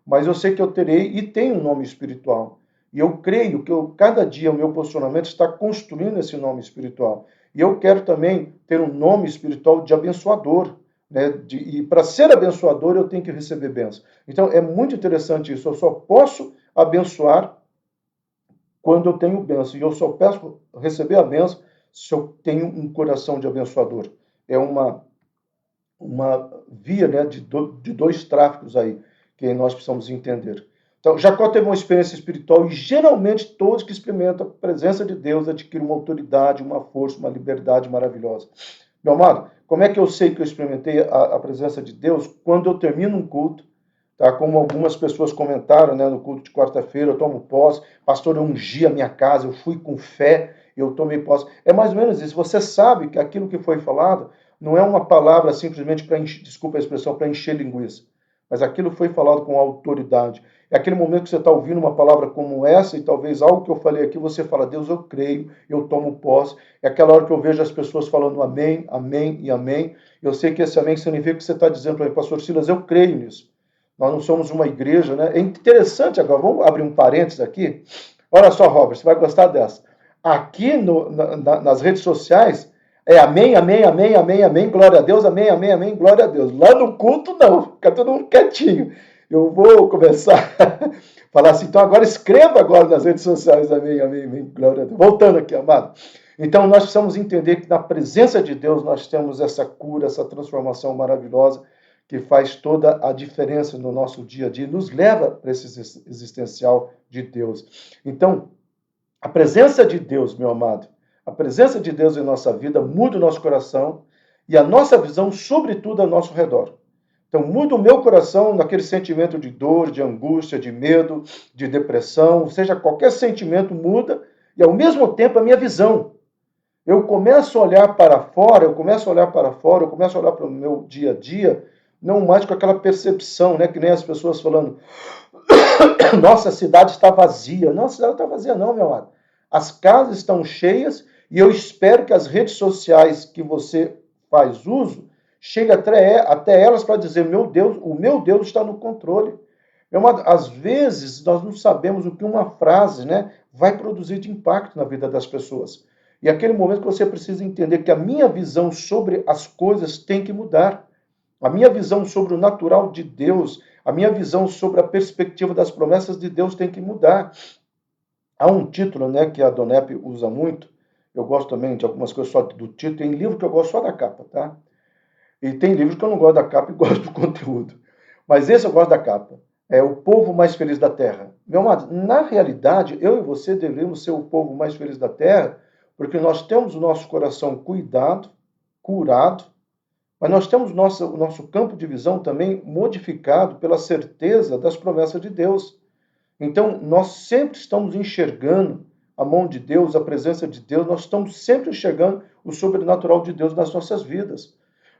Mas eu sei que eu terei e tenho um nome espiritual. E eu creio que cada dia o meu posicionamento está construindo esse nome espiritual. E eu quero também ter um nome espiritual de abençoador. Né? E para ser abençoador, eu tenho que receber bênção. Então, é muito interessante isso. Eu só posso abençoar quando eu tenho bênção. E eu só peço receber a bênção se eu tenho um coração de abençoador. É uma via, né, de dois tráficos aí que nós precisamos entender. Então, Jacó teve uma experiência espiritual e geralmente todos que experimentam a presença de Deus adquirem uma autoridade, uma força, uma liberdade maravilhosa. Meu amado, como é que eu sei que eu experimentei a presença de Deus? Quando eu termino um culto, tá? Como algumas pessoas comentaram, né, no culto de quarta-feira, eu tomo posse, pastor, eu ungi a minha casa, eu fui com fé, eu tomei posse. É mais ou menos isso. Você sabe que aquilo que foi falado não é uma palavra simplesmente para encher, desculpa a expressão, para encher linguiça, mas aquilo foi falado com autoridade. É aquele momento que você está ouvindo uma palavra como essa e talvez algo que eu falei aqui, você fala, Deus, eu creio, eu tomo posse. É aquela hora que eu vejo as pessoas falando amém, amém e amém. Eu sei que esse amém significa que você está dizendo para mim, pastor Silas, eu creio nisso. Nós não somos uma igreja, né? É interessante agora, vamos abrir um parênteses aqui. Olha só, Robert, você vai gostar dessa. Aqui nas redes sociais, é amém, amém, amém, amém, amém, glória a Deus, amém, amém, amém, glória a Deus. Lá no culto, não, fica todo mundo quietinho. Eu vou começar a falar assim, então agora escreva agora nas redes sociais, amém, amém, amém, glória a Deus. Voltando aqui, amado. Então nós precisamos entender que na presença de Deus nós temos essa cura, essa transformação maravilhosa que faz toda a diferença no nosso dia a dia, nos leva para esse existencial de Deus. Então, a presença de Deus, meu amado, a presença de Deus em nossa vida muda o nosso coração e a nossa visão, sobretudo, ao nosso redor. Então, muda o meu coração naquele sentimento de dor, de angústia, de medo, de depressão, seja qualquer sentimento muda, e ao mesmo tempo a minha visão. Eu começo a olhar para fora, eu começo a olhar para o meu dia a dia, não mais com aquela percepção, né, que nem as pessoas falando, nossa, a cidade está vazia. Não, a cidade não está vazia não, meu amado. As casas estão cheias e eu espero que as redes sociais que você faz uso chegue até elas para dizer, meu Deus, o meu Deus está no controle. Meu amado, às vezes nós não sabemos o que uma frase, né, vai produzir de impacto na vida das pessoas. E é aquele momento que você precisa entender que a minha visão sobre as coisas tem que mudar. A minha visão sobre o natural de Deus, a minha visão sobre a perspectiva das promessas de Deus tem que mudar. Há um título, né, que a Donep usa muito, eu gosto também de algumas coisas só do título, tem livro que eu gosto só da capa, tá? E tem livros que eu não gosto da capa e gosto do conteúdo. Mas esse eu gosto da capa. É o povo mais feliz da Terra. Meu amado, na realidade, eu e você devemos ser o povo mais feliz da Terra, porque nós temos o nosso coração cuidado, curado, mas nós temos o nosso campo de visão também modificado pela certeza das promessas de Deus. Então, nós sempre estamos enxergando a mão de Deus, a presença de Deus, nós estamos sempre enxergando o sobrenatural de Deus nas nossas vidas.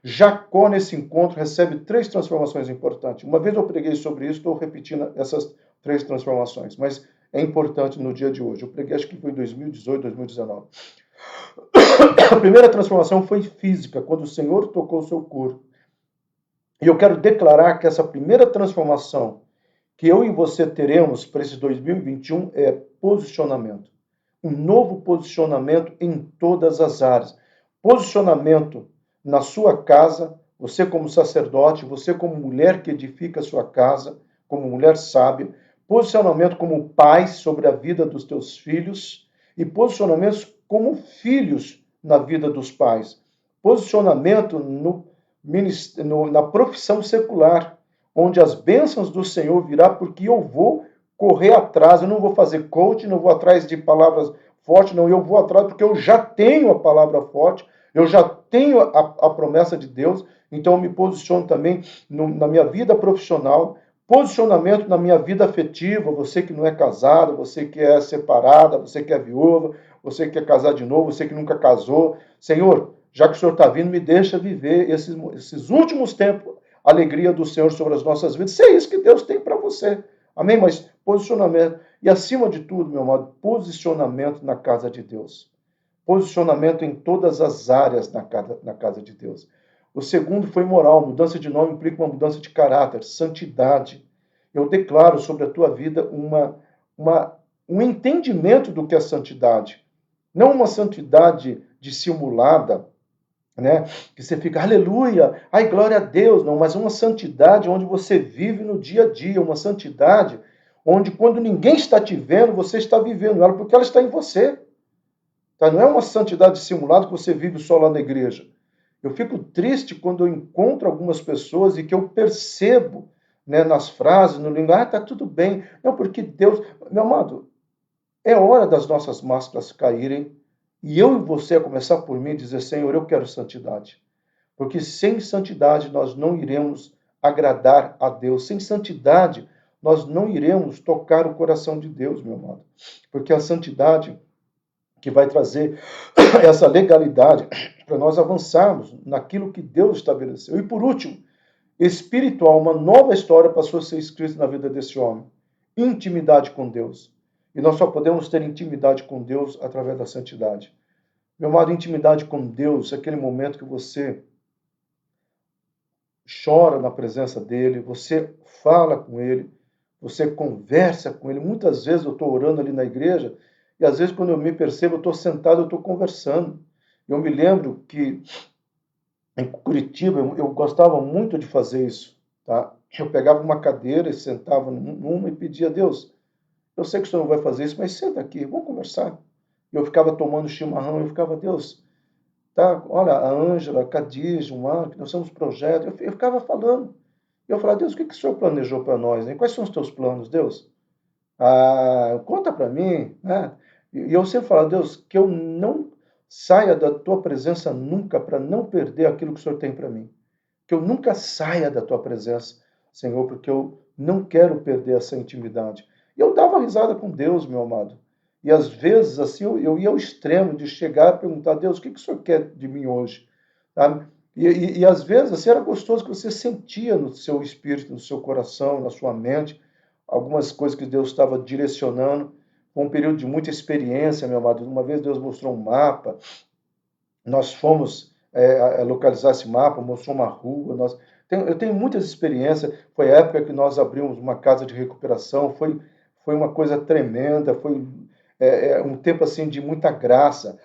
Jacó, nesse encontro, recebe 3 transformações importantes. Uma vez eu preguei sobre isso, estou repetindo essas 3 transformações, mas é importante no dia de hoje. Eu preguei, acho que foi em 2018, 2019. A primeira transformação foi física, quando o Senhor tocou o seu corpo. E eu quero declarar que essa primeira transformação que eu e você teremos para esse 2021 é posicionamento. Um novo posicionamento em todas as áreas. Posicionamento na sua casa, você como sacerdote, você como mulher que edifica a sua casa, como mulher sábia. Posicionamento como pai sobre a vida dos teus filhos e posicionamentos como filhos na vida dos pais. Posicionamento na profissão secular, onde as bênçãos do Senhor virá, porque eu vou correr atrás, eu não vou fazer coach, não vou atrás de palavras fortes, não, eu vou atrás porque eu já tenho a palavra forte, eu já tenho a promessa de Deus, então eu me posiciono também na minha vida profissional, posicionamento na minha vida afetiva, você que não é casado, você que é separada, você que é viúva, você que quer casar de novo, você que nunca casou, Senhor, já que o Senhor está vindo, me deixa viver esses últimos tempos, a alegria do Senhor sobre as nossas vidas. Isso é isso que Deus tem para você. Amém? Mas posicionamento. E acima de tudo, meu amado, posicionamento na casa de Deus. Posicionamento em todas as áreas na casa de Deus. O segundo foi moral. Mudança de nome implica uma mudança de caráter, santidade. Eu declaro sobre a tua vida um entendimento do que é santidade. Não uma santidade dissimulada, né? Que você fica, aleluia, ai, glória a Deus, não, mas uma santidade onde você vive no dia a dia, uma santidade onde quando ninguém está te vendo, você está vivendo ela, porque ela está em você. Tá? Não é uma santidade simulada que você vive só lá na igreja. Eu fico triste quando eu encontro algumas pessoas e que eu percebo né, nas frases, no linguagem, tá tudo bem. Não, porque Deus, meu amado, é hora das nossas máscaras caírem e eu e você, a começar por mim, dizer, Senhor, eu quero santidade. Porque sem santidade nós não iremos agradar a Deus. Sem santidade nós não iremos tocar o coração de Deus, meu amado. Porque a santidade que vai trazer essa legalidade para nós avançarmos naquilo que Deus estabeleceu. E por último, espiritual, uma nova história passou a ser escrita na vida desse homem. Intimidade com Deus. E nós só podemos ter intimidade com Deus através da santidade. Meu amado, intimidade com Deus é aquele momento que você chora na presença dele, você fala com ele, você conversa com ele. Muitas vezes eu estou orando ali na igreja e às vezes quando eu me percebo, eu estou sentado, eu estou conversando. Eu me lembro que em Curitiba eu gostava muito de fazer isso, tá? Eu pegava uma cadeira e sentava numa e pedia a Deus, eu sei que o senhor não vai fazer isso, mas senta aqui, vamos conversar. Eu ficava tomando chimarrão, eu ficava, Deus, tá? Olha, a Ângela, a Cadiz, o Marco, nós temos projeto. Eu ficava falando. Eu falava, Deus, o que o senhor planejou para nós? Né? Quais são os teus planos, Deus? Ah, conta para mim. Né? E eu sempre falo, Deus, que eu não saia da tua presença nunca para não perder aquilo que o senhor tem para mim. Que eu nunca saia da tua presença, Senhor, porque eu não quero perder essa intimidade. E eu dava risada com Deus, meu amado. E às vezes, assim, eu ia ao extremo de chegar e perguntar, Deus, o que o senhor quer de mim hoje? Sabe? E às vezes, assim, era gostoso que você sentia no seu espírito, no seu coração, na sua mente, algumas coisas que Deus estava direcionando. Foi um período de muita experiência, meu amado. Uma vez Deus mostrou um mapa, nós fomos localizar esse mapa, mostrou uma rua. Eu tenho muitas experiências. Foi a época que nós abrimos uma casa de recuperação. Foi uma coisa tremenda. Foi um tempo assim de muita graça,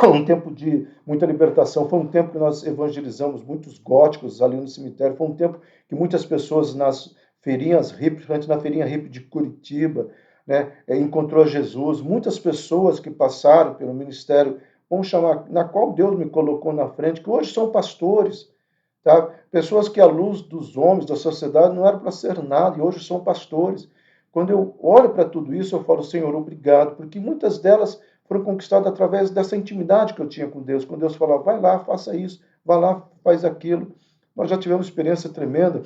um tempo de muita libertação. Foi um tempo que nós evangelizamos muitos góticos ali no cemitério. Foi um tempo que muitas pessoas nas feirinhas hippie, principalmente na feirinha hippie de Curitiba, né, encontrou Jesus. Muitas pessoas que passaram pelo ministério, vamos chamar, na qual Deus me colocou na frente, que hoje são pastores, tá? Pessoas que à luz dos homens, da sociedade, não eram para ser nada, e hoje são pastores. Quando eu olho para tudo isso, eu falo, Senhor, obrigado, porque muitas delas foram conquistadas através dessa intimidade que eu tinha com Deus. Quando Deus falava, vai lá, faça isso, vai lá, faz aquilo. Nós já tivemos experiência tremenda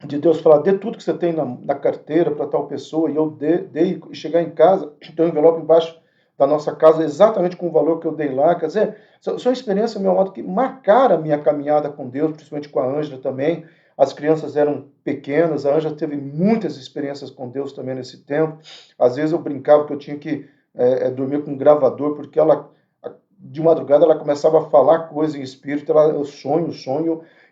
de Deus falar, dê tudo que você tem na carteira para tal pessoa, e eu dei, e chegar em casa, tem um envelope embaixo da nossa casa, exatamente com o valor que eu dei lá. Quer dizer, são experiências, meu amado, que marcaram a minha caminhada com Deus, principalmente com a Ângela também. As crianças eram pequenas, a Ângela teve muitas experiências com Deus também nesse tempo. Às vezes eu brincava que eu tinha que dormir com um gravador, porque ela, de madrugada, ela começava a falar coisa em espírito, eu sonho,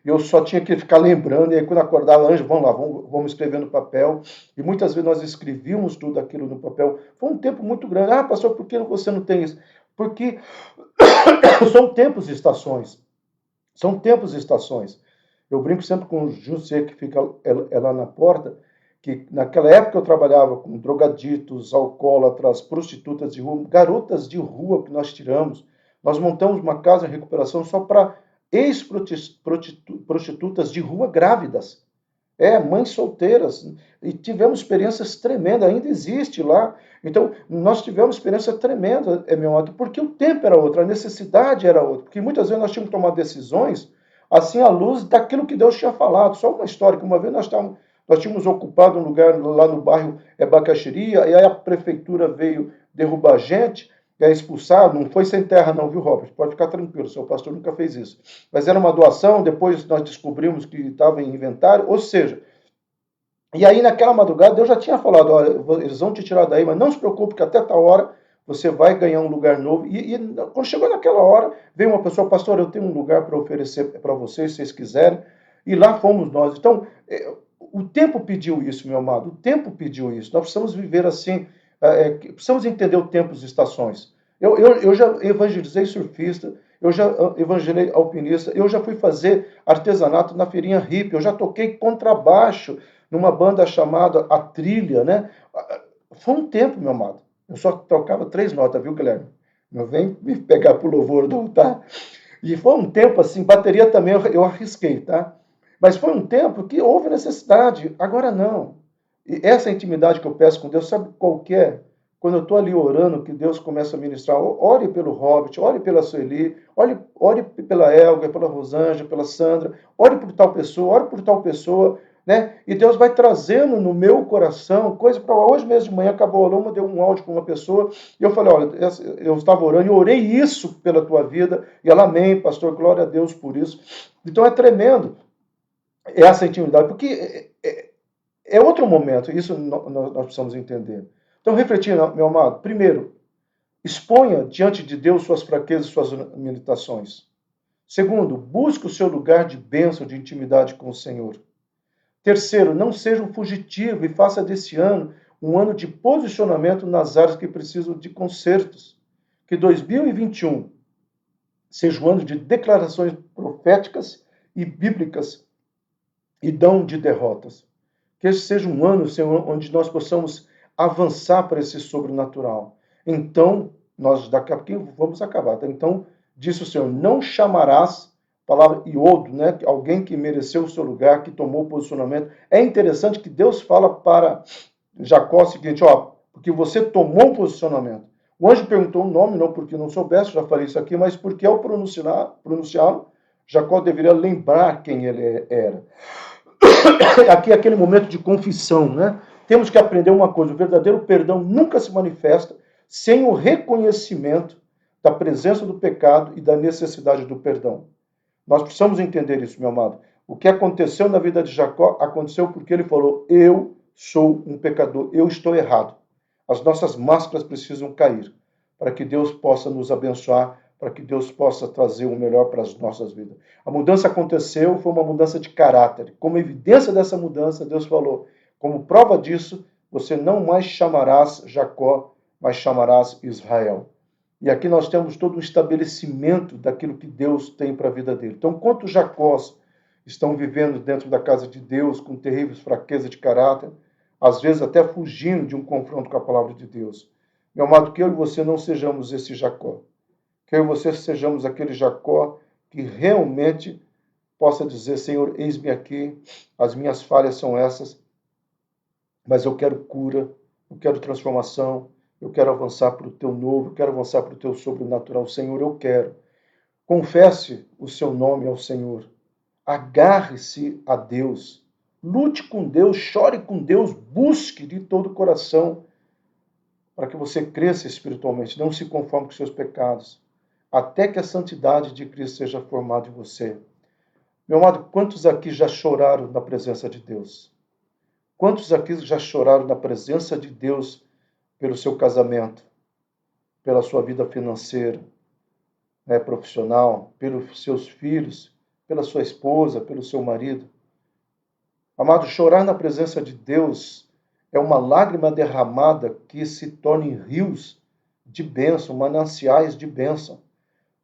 e eu só tinha que ficar lembrando, e aí quando acordava, Ângela, vamos lá, vamos escrever no papel, e muitas vezes nós escrevíamos tudo aquilo no papel. Foi um tempo muito grande. Ah, pastor, por que você não tem isso? Porque são tempos e estações. São tempos e estações. Eu brinco sempre com o José, que fica lá na porta, que naquela época eu trabalhava com drogaditos, alcoólatras, prostitutas de rua, garotas de rua que nós tiramos. Nós montamos uma casa de recuperação só para ex-prostitutas de rua grávidas. Mães solteiras. E tivemos experiências tremendas, ainda existe lá. Então, nós tivemos experiência tremenda, meu amado, porque o tempo era outro, a necessidade era outra. Porque muitas vezes nós tínhamos que tomar decisões assim à luz daquilo que Deus tinha falado. Só uma história, que uma vez nós tínhamos ocupado um lugar lá no bairro Bacaxeria, e aí a prefeitura veio derrubar a gente, expulsar, não foi sem terra não, viu, Robert? Pode ficar tranquilo, seu pastor nunca fez isso. Mas era uma doação, depois nós descobrimos que estava em inventário, ou seja, e aí naquela madrugada Deus já tinha falado, olha, eles vão te tirar daí, mas não se preocupe que até tal hora você vai ganhar um lugar novo. E quando chegou naquela hora, veio uma pessoa, pastor, eu tenho um lugar para oferecer para vocês, se vocês quiserem, e lá fomos nós. Então, o tempo pediu isso, meu amado, o tempo pediu isso. Nós precisamos viver assim, precisamos entender o tempo e as estações. Eu já evangelizei surfista, eu já evangelizei alpinista, eu já fui fazer artesanato na feirinha hippie, eu já toquei contrabaixo numa banda chamada A Trilha, né? Foi um tempo, meu amado. Eu só tocava 3 notas, viu, Guilherme? Não vem me pegar pro louvor, não, tá? E foi um tempo assim, bateria também eu arrisquei, tá? Mas foi um tempo que houve necessidade, agora não. E essa intimidade que eu peço com Deus, sabe qual que é? Quando eu estou ali orando, que Deus começa a ministrar, ore pelo Robert, ore pela Sueli, ore pela Elga, pela Rosângela, pela Sandra, ore por tal pessoa, ore por tal pessoa, né? E Deus vai trazendo no meu coração coisa para hoje mesmo de manhã, acabou a aula, deu um áudio para uma pessoa, e eu falei, olha, eu estava orando e orei isso pela tua vida, e ela, amém, pastor, glória a Deus por isso. Então é tremendo essa intimidade, porque é outro momento, isso nós precisamos entender. Então, refletindo, meu amado, primeiro, exponha diante de Deus suas fraquezas e suas limitações. Segundo, busque o seu lugar de bênção, de intimidade com o Senhor. Terceiro, não seja um fugitivo e faça desse ano um ano de posicionamento nas áreas que precisam de consertos. Que 2021 seja um ano de declarações proféticas e bíblicas e não de derrotas. Que esse seja um ano, Senhor, onde nós possamos avançar para esse sobrenatural. Então, nós daqui a pouquinho vamos acabar. Tá? Então, disse o Senhor, não chamarás, palavra iodo, né? Alguém que mereceu o seu lugar, que tomou o posicionamento. É interessante que Deus fala para Jacó o seguinte, ó, porque você tomou um posicionamento. O anjo perguntou o nome, não porque não soubesse, já falei isso aqui, mas porque ao pronunciá-lo, Jacó deveria lembrar quem ele era. Aqui é aquele momento de confissão, né? Temos que aprender uma coisa, o verdadeiro perdão nunca se manifesta sem o reconhecimento da presença do pecado e da necessidade do perdão. Nós precisamos entender isso, meu amado. O que aconteceu na vida de Jacó aconteceu porque ele falou, eu sou um pecador, eu estou errado. As nossas máscaras precisam cair para que Deus possa nos abençoar, para que Deus possa trazer o melhor para as nossas vidas. A mudança aconteceu, foi uma mudança de caráter. Como evidência dessa mudança, Deus falou, como prova disso, você não mais chamarás Jacó, mas chamarás Israel. E aqui nós temos todo um estabelecimento daquilo que Deus tem para a vida dele. Então, quantos Jacós estão vivendo dentro da casa de Deus com terríveis fraquezas de caráter, às vezes até fugindo de um confronto com a palavra de Deus. Meu amado, que eu e você não sejamos esse Jacó. Que eu e você sejamos aquele Jacó que realmente possa dizer, Senhor, eis-me aqui, as minhas falhas são essas, mas eu quero cura, eu quero transformação, eu quero avançar para o teu novo, eu quero avançar para o teu sobrenatural. Senhor, eu quero. Confesse o seu nome ao Senhor. Agarre-se a Deus. Lute com Deus, chore com Deus, busque de todo o coração para que você cresça espiritualmente. Não se conforme com seus pecados, até que a santidade de Cristo seja formada em você. Meu amado, quantos aqui já choraram na presença de Deus? Quantos aqui já choraram na presença de Deus pelo seu casamento, pela sua vida financeira, né, profissional, pelos seus filhos, pela sua esposa, pelo seu marido? Amado, chorar na presença de Deus é uma lágrima derramada que se torna em rios de bênção, mananciais de bênção.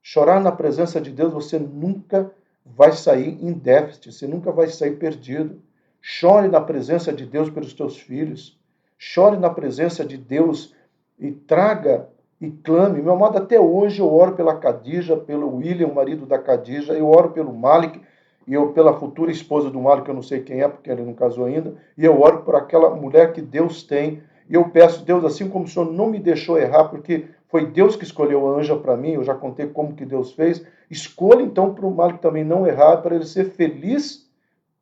Chorar na presença de Deus, você nunca vai sair em déficit, você nunca vai sair perdido. Chore na presença de Deus pelos teus filhos. Chore na presença de Deus e traga e clame. Meu amado, até hoje eu oro pela Khadija, pelo William, o marido da Khadija, eu oro pelo Malik, e eu pela futura esposa do Malik, que eu não sei quem é, porque ele não casou ainda, e eu oro por aquela mulher que Deus tem, e eu peço, Deus, assim como o Senhor não me deixou errar, porque foi Deus que escolheu a Anja para mim, eu já contei como que Deus fez, escolha então para o Malik também não errar, para ele ser feliz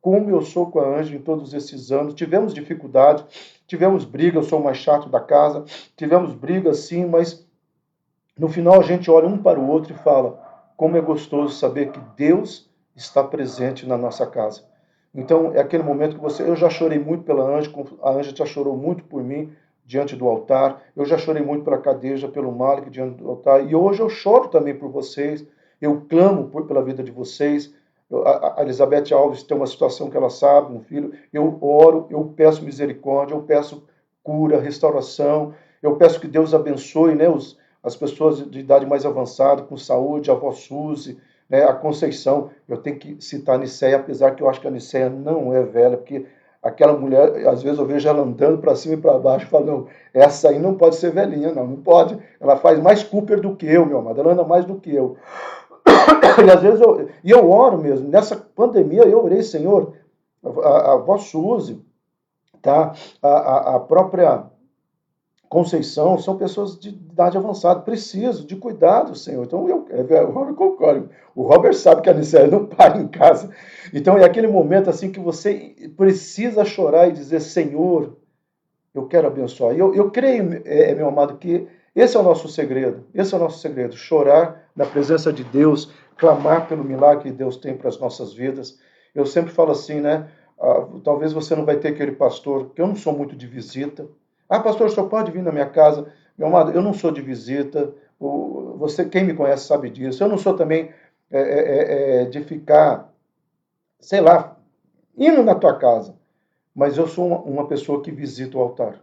como eu sou com a Anja em todos esses anos. Tivemos dificuldade, tivemos briga, eu sou o mais chato da casa, tivemos briga sim, mas no final a gente olha um para o outro e fala, como é gostoso saber que Deus está presente na nossa casa. Então é aquele momento que eu já chorei muito pela Anja, a Anja já chorou muito por mim diante do altar, eu já chorei muito pela Khadija, pelo Malik diante do altar, e hoje eu choro também por vocês, eu clamo pela vida de vocês. A Elizabeth Alves tem uma situação que ela sabe, um filho, eu oro, eu peço misericórdia, eu peço cura, restauração, eu peço que Deus abençoe, né, as pessoas de idade mais avançada, com saúde, a avó Suzy, né, a Conceição. Eu tenho que citar a Niceia, apesar que eu acho que a Niceia não é velha, porque aquela mulher, às vezes eu vejo ela andando para cima e para baixo, e falo, não, essa aí não pode ser velhinha, não pode. Ela faz mais Cooper do que eu, meu amado, ela anda mais do que eu. E às vezes eu oro mesmo. Nessa pandemia eu orei, Senhor, a voz use, tá? A própria Conceição, são pessoas de idade avançada, preciso de cuidado, Senhor. Então, o Robert concorda. O Robert sabe que a Nicéia não para em casa. Então, é aquele momento assim que você precisa chorar e dizer, Senhor, eu quero abençoar. E eu creio, meu amado, que esse é o nosso segredo. Esse é o nosso segredo. Chorar na presença de Deus, clamar pelo milagre que Deus tem para as nossas vidas. Eu sempre falo assim, né? Talvez você não vai ter aquele pastor, que eu não sou muito de visita. Ah, pastor, o senhor pode vir na minha casa? Meu amado, eu não sou de visita. Você, quem me conhece sabe disso. Eu não sou também de ficar, sei lá, indo na tua casa. Mas eu sou uma pessoa que visita o altar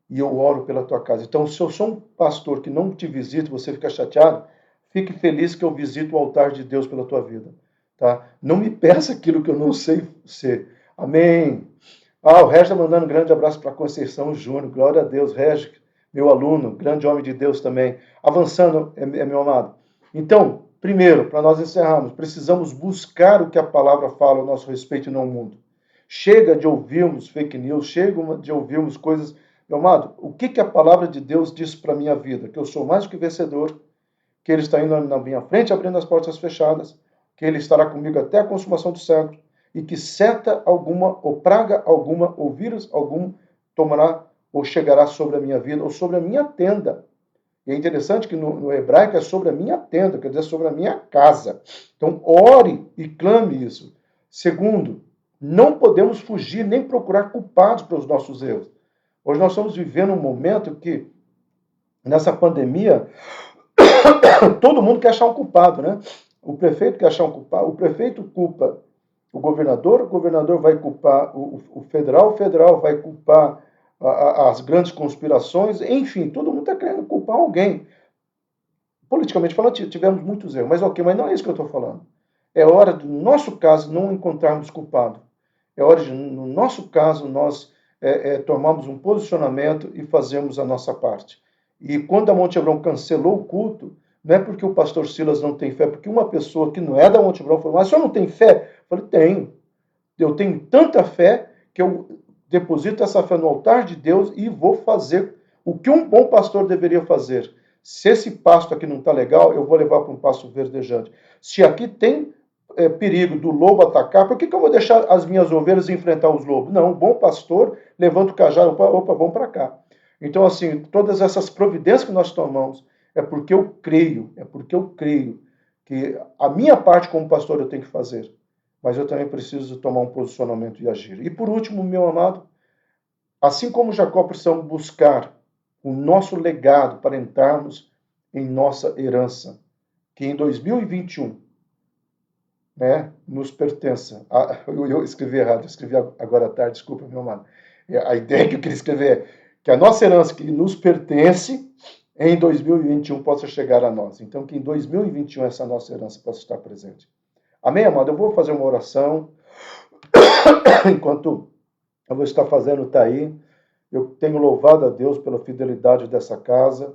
e eu oro pela tua casa. Então, se eu sou um pastor que não te visito, você fica chateado, fique feliz que eu visito o altar de Deus pela tua vida, tá? Não me peça aquilo que eu não sei ser. Amém. O Regis está mandando um grande abraço para Conceição Júnior. Glória a Deus, Regis, meu aluno, grande homem de Deus também. Avançando, meu amado. Então, primeiro, para nós encerrarmos, precisamos buscar o que a palavra fala a nosso respeito e não o mundo. Chega de ouvirmos fake news, chega de ouvirmos coisas. Meu amado, o que a palavra de Deus diz para a minha vida? Que eu sou mais do que vencedor, que Ele está indo na minha frente, abrindo as portas fechadas, que Ele estará comigo até a consumação do século, e que seta alguma, ou praga alguma, ou vírus algum tomará ou chegará sobre a minha vida, ou sobre a minha tenda. E é interessante que no hebraico é sobre a minha tenda, quer dizer, sobre a minha casa. Então, ore e clame isso. Segundo, não podemos fugir nem procurar culpados pelos nossos erros. Hoje nós estamos vivendo um momento que, nessa pandemia, todo mundo quer achar um culpado, né? O prefeito quer achar um culpado, o prefeito culpa o governador vai culpar o federal vai culpar as grandes conspirações, enfim, todo mundo está querendo culpar alguém. Politicamente falando, tivemos muitos erros, mas ok, mas não é isso que eu estou falando. É hora, no nosso caso, não encontrarmos culpado. É hora de, no nosso caso, nós tomarmos um posicionamento e fazermos a nossa parte. E quando a Monte Hebron cancelou o culto, não é porque o pastor Silas não tem fé, porque uma pessoa que não é da Monte Hebron falou, mas o senhor não tem fé? Eu falei, tenho. Eu tenho tanta fé que eu deposito essa fé no altar de Deus e vou fazer o que um bom pastor deveria fazer. Se esse pasto aqui não está legal, eu vou levar para um pasto verdejante. Se aqui tem perigo do lobo atacar, por que eu vou deixar as minhas ovelhas enfrentar os lobos? Não, um bom pastor levanta o cajado, opa, vamos para cá. Então, assim, todas essas providências que nós tomamos é porque eu creio que a minha parte como pastor eu tenho que fazer, mas eu também preciso tomar um posicionamento e agir. E por último, meu amado, assim como Jacó, precisamos buscar o nosso legado para entrarmos em nossa herança, que em 2021 nos pertença. Eu escrevi errado, escrevi agora à tarde, desculpa, meu amado. A ideia que eu queria escrever é que a nossa herança que nos pertence em 2021 possa chegar a nós. Então, que em 2021 essa nossa herança possa estar presente. Amém, amado? Eu vou fazer uma oração. Enquanto eu vou estar fazendo, está aí. Eu tenho louvado a Deus pela fidelidade dessa casa.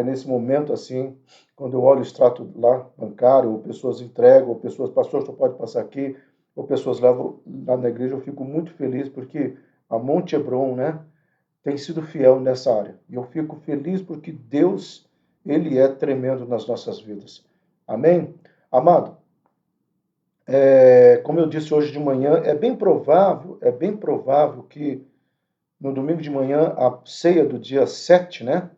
Nesse momento, assim, quando eu olho o extrato lá bancário, ou pessoas entregam, ou pessoas, pastor, só pode passar aqui, ou pessoas levam lá na igreja, eu fico muito feliz porque a Monte Hebron, né, tem sido fiel nessa área. E eu fico feliz porque Deus, Ele é tremendo nas nossas vidas. Amém? Amado, como eu disse hoje de manhã, é bem provável que no domingo de manhã, a ceia do dia 7, né,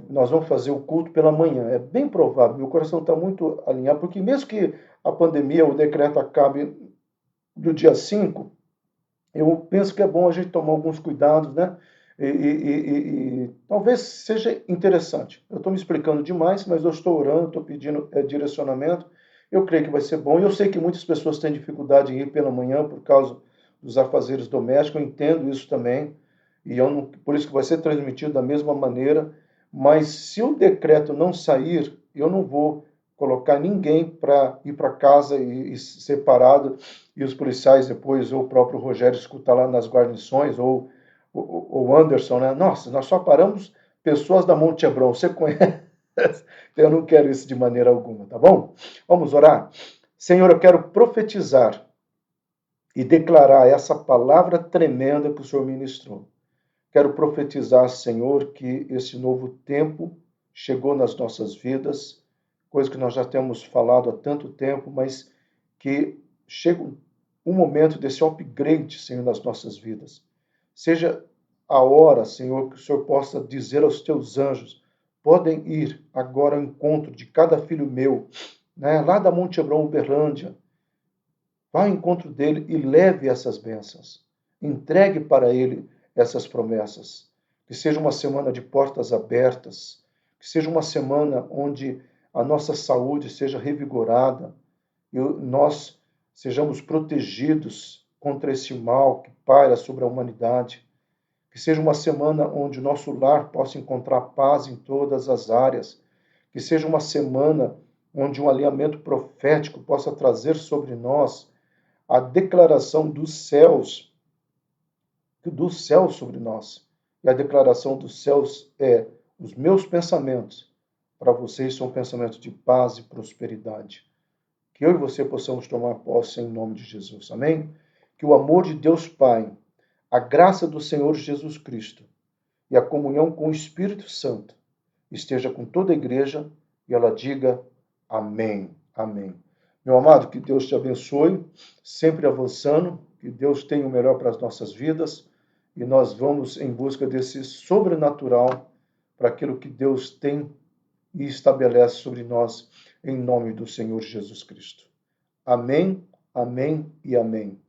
nós vamos fazer o culto pela manhã. É bem provável, meu coração está muito alinhado, porque mesmo que a pandemia, o decreto acabe no dia 5, eu penso que é bom a gente tomar alguns cuidados, né? E talvez seja interessante. Eu estou me explicando demais, mas eu estou orando, estou pedindo direcionamento. Eu creio que vai ser bom. E eu sei que muitas pessoas têm dificuldade em ir pela manhã por causa dos afazeres domésticos. Eu entendo isso também. E por isso que vai ser transmitido da mesma maneira. Mas se o decreto não sair, eu não vou colocar ninguém para ir para casa e separado, e os policiais depois, ou o próprio Rogério escutar lá nas guarnições, ou o Anderson, né? Nossa, nós só paramos pessoas da Monte Hebron. Você conhece? Eu não quero isso de maneira alguma, tá bom? Vamos orar? Senhor, eu quero profetizar e declarar essa palavra tremenda que o Senhor ministrou. Quero profetizar, Senhor, que esse novo tempo chegou nas nossas vidas, coisa que nós já temos falado há tanto tempo, mas que chega um momento desse upgrade, Senhor, nas nossas vidas. Seja a hora, Senhor, que o Senhor possa dizer aos teus anjos, podem ir agora ao encontro de cada filho meu, né, lá da Monte Hebron, Uberlândia. Vá ao encontro dele e leve essas bênçãos. Entregue para ele essas promessas. Que seja uma semana de portas abertas, que seja uma semana onde a nossa saúde seja revigorada e nós sejamos protegidos contra esse mal que paira sobre a humanidade. Que seja uma semana onde o nosso lar possa encontrar paz em todas as áreas. Que seja uma semana onde um alinhamento profético possa trazer sobre nós a declaração dos céus sobre nós. E a declaração dos céus é: os meus pensamentos para vocês são pensamentos de paz e prosperidade. Que eu e você possamos tomar posse em nome de Jesus. Amém? Que o amor de Deus Pai, a graça do Senhor Jesus Cristo e a comunhão com o Espírito Santo esteja com toda a igreja e ela diga amém. Amém. Meu amado, que Deus te abençoe, sempre avançando, que Deus tenha o melhor para as nossas vidas e nós vamos em busca desse sobrenatural para aquilo que Deus tem e estabelece sobre nós, em nome do Senhor Jesus Cristo. Amém, amém e amém.